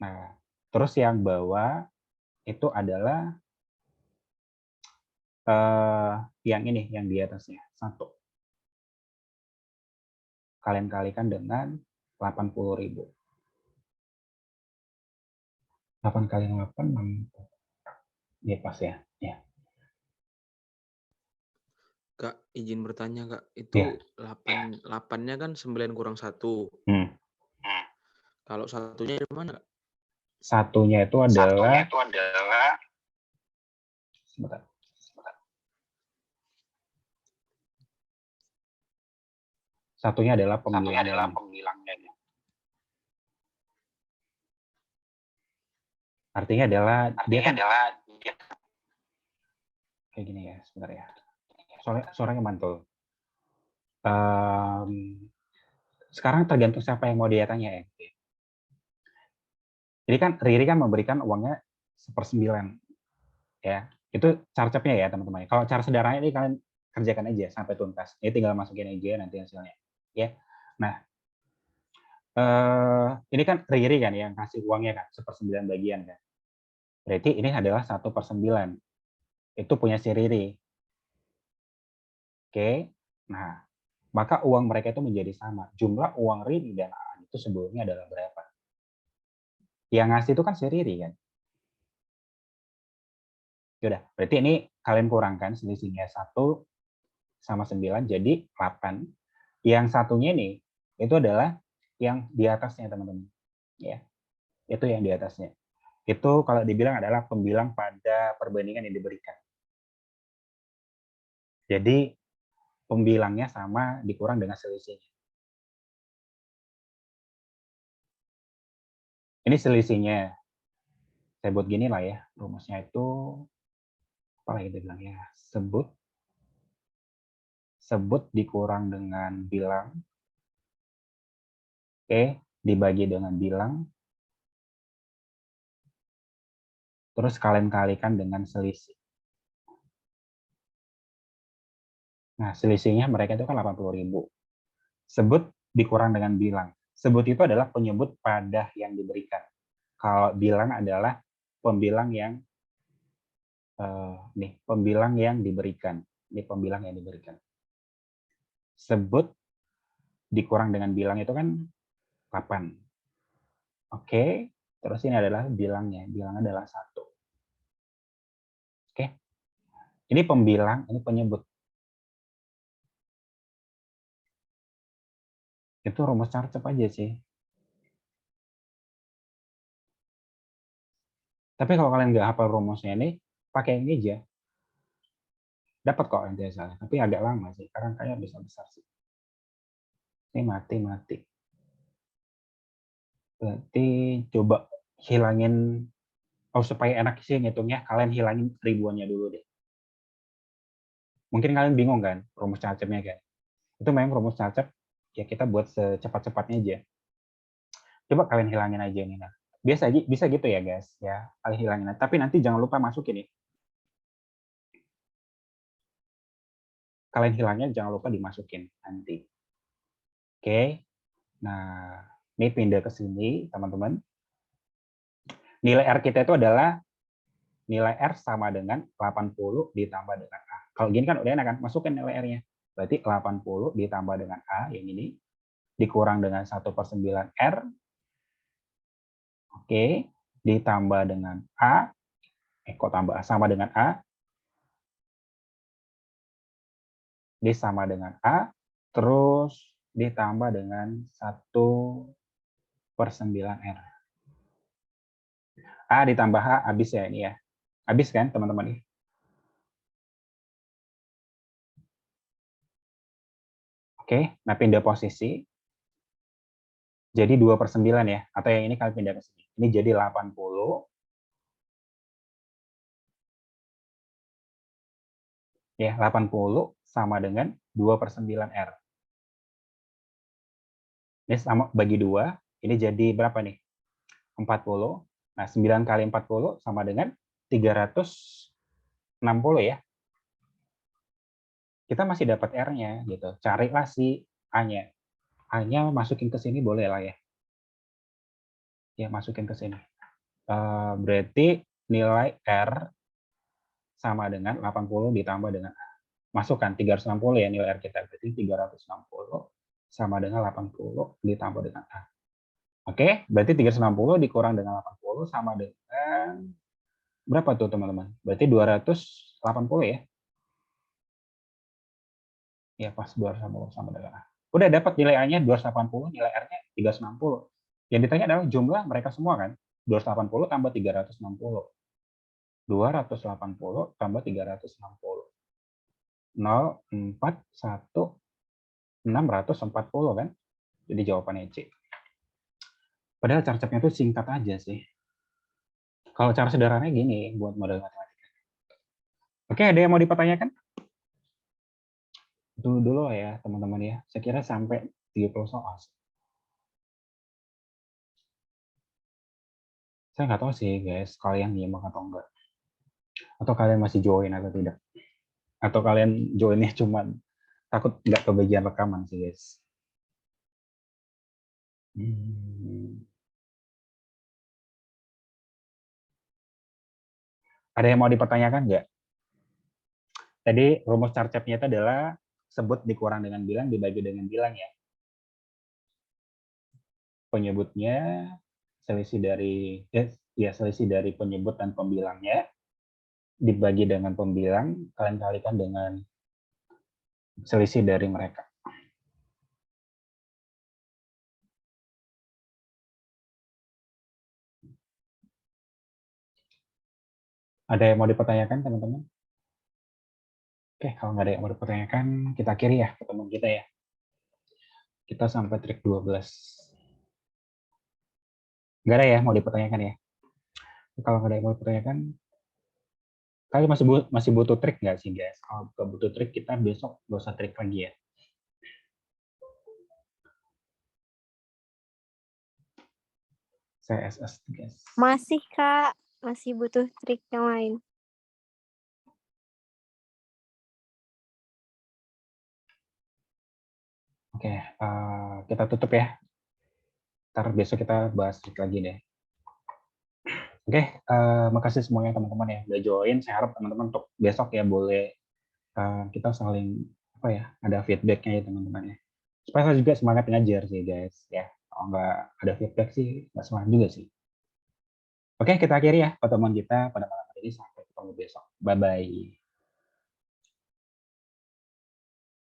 Nah, terus yang bawah itu adalah yang ini, yang di atasnya, 1. Kalian kalikan dengan 80.000. 8 kali 8, 60. Ya, pas ya. Ya. Kak, izin bertanya Kak, Ya. itu 8-nya kan 9 kurang 1. Kalau satunya dari mana Kak? Satunya itu adalah sebentar. Satunya adalah pembilangnya. Artinya adalah dia kan kayak gini ya, sebentar ya. Suaranya mantul. Sekarang tergantung siapa yang mau dia tanya ya. Jadi kan Riri kan memberikan uangnya 1/9 ya. Itu carcepnya ya teman-teman. Kalau cara sederhananya ini kalian kerjakan aja sampai tuntas. Ini tinggal masukin aja nanti hasilnya. Ya. Nah, ini kan Riri kan yang kasih uangnya kan 1/9 bagian kan. Berarti ini adalah 1/9. Itu punya si Riri. Oke. Nah, maka uang mereka itu menjadi sama. Jumlah uang Riri dan Aan itu sebelumnya adalah berapa? Yang ngasih itu kan si Riri kan? Yaudah, berarti ini kalian kurangkan selisihnya 1 sama 9 jadi 8. Yang satunya nih itu adalah yang di atasnya teman-teman. Ya, itu yang di atasnya. Itu kalau dibilang adalah pembilang pada perbandingan yang diberikan. Jadi pembilangnya sama dikurang dengan selisihnya. Ini selisihnya. Saya buat gini lah ya. Rumusnya itu apa lagi dibilang ya? Sebut dikurang dengan bilang. Oke, dibagi dengan bilang. Terus kalian kalikan dengan selisih. Nah, selisihnya mereka itu kan 80.000. Sebut dikurang dengan bilang. Sebut itu adalah penyebut pada yang diberikan. Kalau bilang adalah pembilang yang pembilang yang diberikan. Ini pembilang yang diberikan. Sebut dikurang dengan bilang itu kan 8. Oke, terus ini adalah bilangnya. Bilangnya adalah 1. Oke. Ini pembilang, ini penyebut. Itu rumus carcep aja sih. Tapi kalau kalian nggak hafal rumusnya ini, pakai ini aja. Dapat kok nanti salah. Tapi agak lama sih, karena kayaknya bisa besar sih. Ini mati. Berarti coba hilangin, supaya enak sih ngitungnya, kalian hilangin ribuannya dulu deh. Mungkin kalian bingung kan, rumus carcepnya kan. Itu memang rumus carcep, ya kita buat secepat-cepatnya aja. Coba kalian hilangin aja nih. Nah. Bisa gitu ya guys, ya kalian hilangin. Tapi nanti jangan lupa masukin nih. Kalian hilangnya jangan lupa dimasukin nanti. Oke. Nah, ini pindah ke sini, teman-teman. Nilai R kita itu adalah nilai R sama dengan 80 ditambah dengan A. Kalau gini kan udah enak kan, masukin nilai R-nya. Berarti 80 ditambah dengan A, yang ini, dikurang dengan 1/9 R. Oke, ditambah dengan A. Kok tambah A? Sama dengan A. D sama dengan A. Terus ditambah dengan 1/9 R. A ditambah H, habis ya ini ya. Habis kan teman-teman? Oke, nah pindah posisi. Jadi 2/9 ya, atau yang ini kalian pindah ke sini. Ini jadi 80. Ya, 80 sama dengan 2/9 R. Ini sama bagi 2, ini jadi berapa nih? 40. Nah, 9 kali 40 sama dengan 360 ya. Kita masih dapat R-nya gitu. Carilah si A-nya. A-nya masukin ke sini boleh lah ya. Ya, masukin ke sini. Berarti nilai R sama dengan 80 ditambah dengan A. Masukkan 360 ya nilai R kita. Berarti 360 sama dengan 80 ditambah dengan A. Oke, berarti 360 dikurang dengan 80 sama dengan berapa tuh teman-teman? Berarti 280 ya? Ya pas 280 sama dengan A. Udah dapat nilai A-nya 280, nilai R-nya 360. Yang ditanya adalah jumlah mereka semua kan? 280 tambah 360. 280 tambah 360. 0, 4, 1, 640 kan? Jadi jawabannya C. Padahal carcepnya itu singkat aja sih. Kalau cara sederhananya gini buat model matematika. Oke, ada yang mau dipertanyakan? Itu dulu ya teman-teman ya. Saya kira sampai 30 soal. Saya nggak tahu sih guys, kalian nyimak atau enggak. Atau kalian masih join atau tidak. Atau kalian joinnya cuma takut nggak kebagian rekaman sih guys. Ada yang mau dipertanyakan nggak? Tadi rumus carcepnya itu adalah sebut dikurang dengan bilang, dibagi dengan bilang ya. Penyebutnya selisih dari selisih dari penyebut dan pembilangnya dibagi dengan pembilang, kalian kalikan dengan selisih dari mereka. Ada yang mau dipertanyakan, teman-teman? Oke, kalau nggak ada yang mau dipertanyakan, kita akhiri ya pertemuan kita ya. Kita sampai trik 12. Nggak ada ya mau dipertanyakan ya? Kalau nggak ada yang mau dipertanyakan, kalian masih butuh trik nggak sih guys? Kalau nggak butuh trik, kita besok nggak usah trik lagi ya. CSS guys. Masih Kak, masih butuh trik yang lain. Oke, kita tutup ya. Ntar besok kita bahas trik lagi deh. Oke, makasih semuanya teman-teman ya udah join. Saya harap teman-teman untuk besok ya boleh kita saling ada feedbacknya ya teman-teman ya. Supaya saya juga semangat ngajar sih guys ya. Kalau nggak ada feedback sih nggak semangat juga sih. Oke, kita akhiri ya pertemuan kita pada malam hari ini. Sampai ketemu besok. Bye-bye.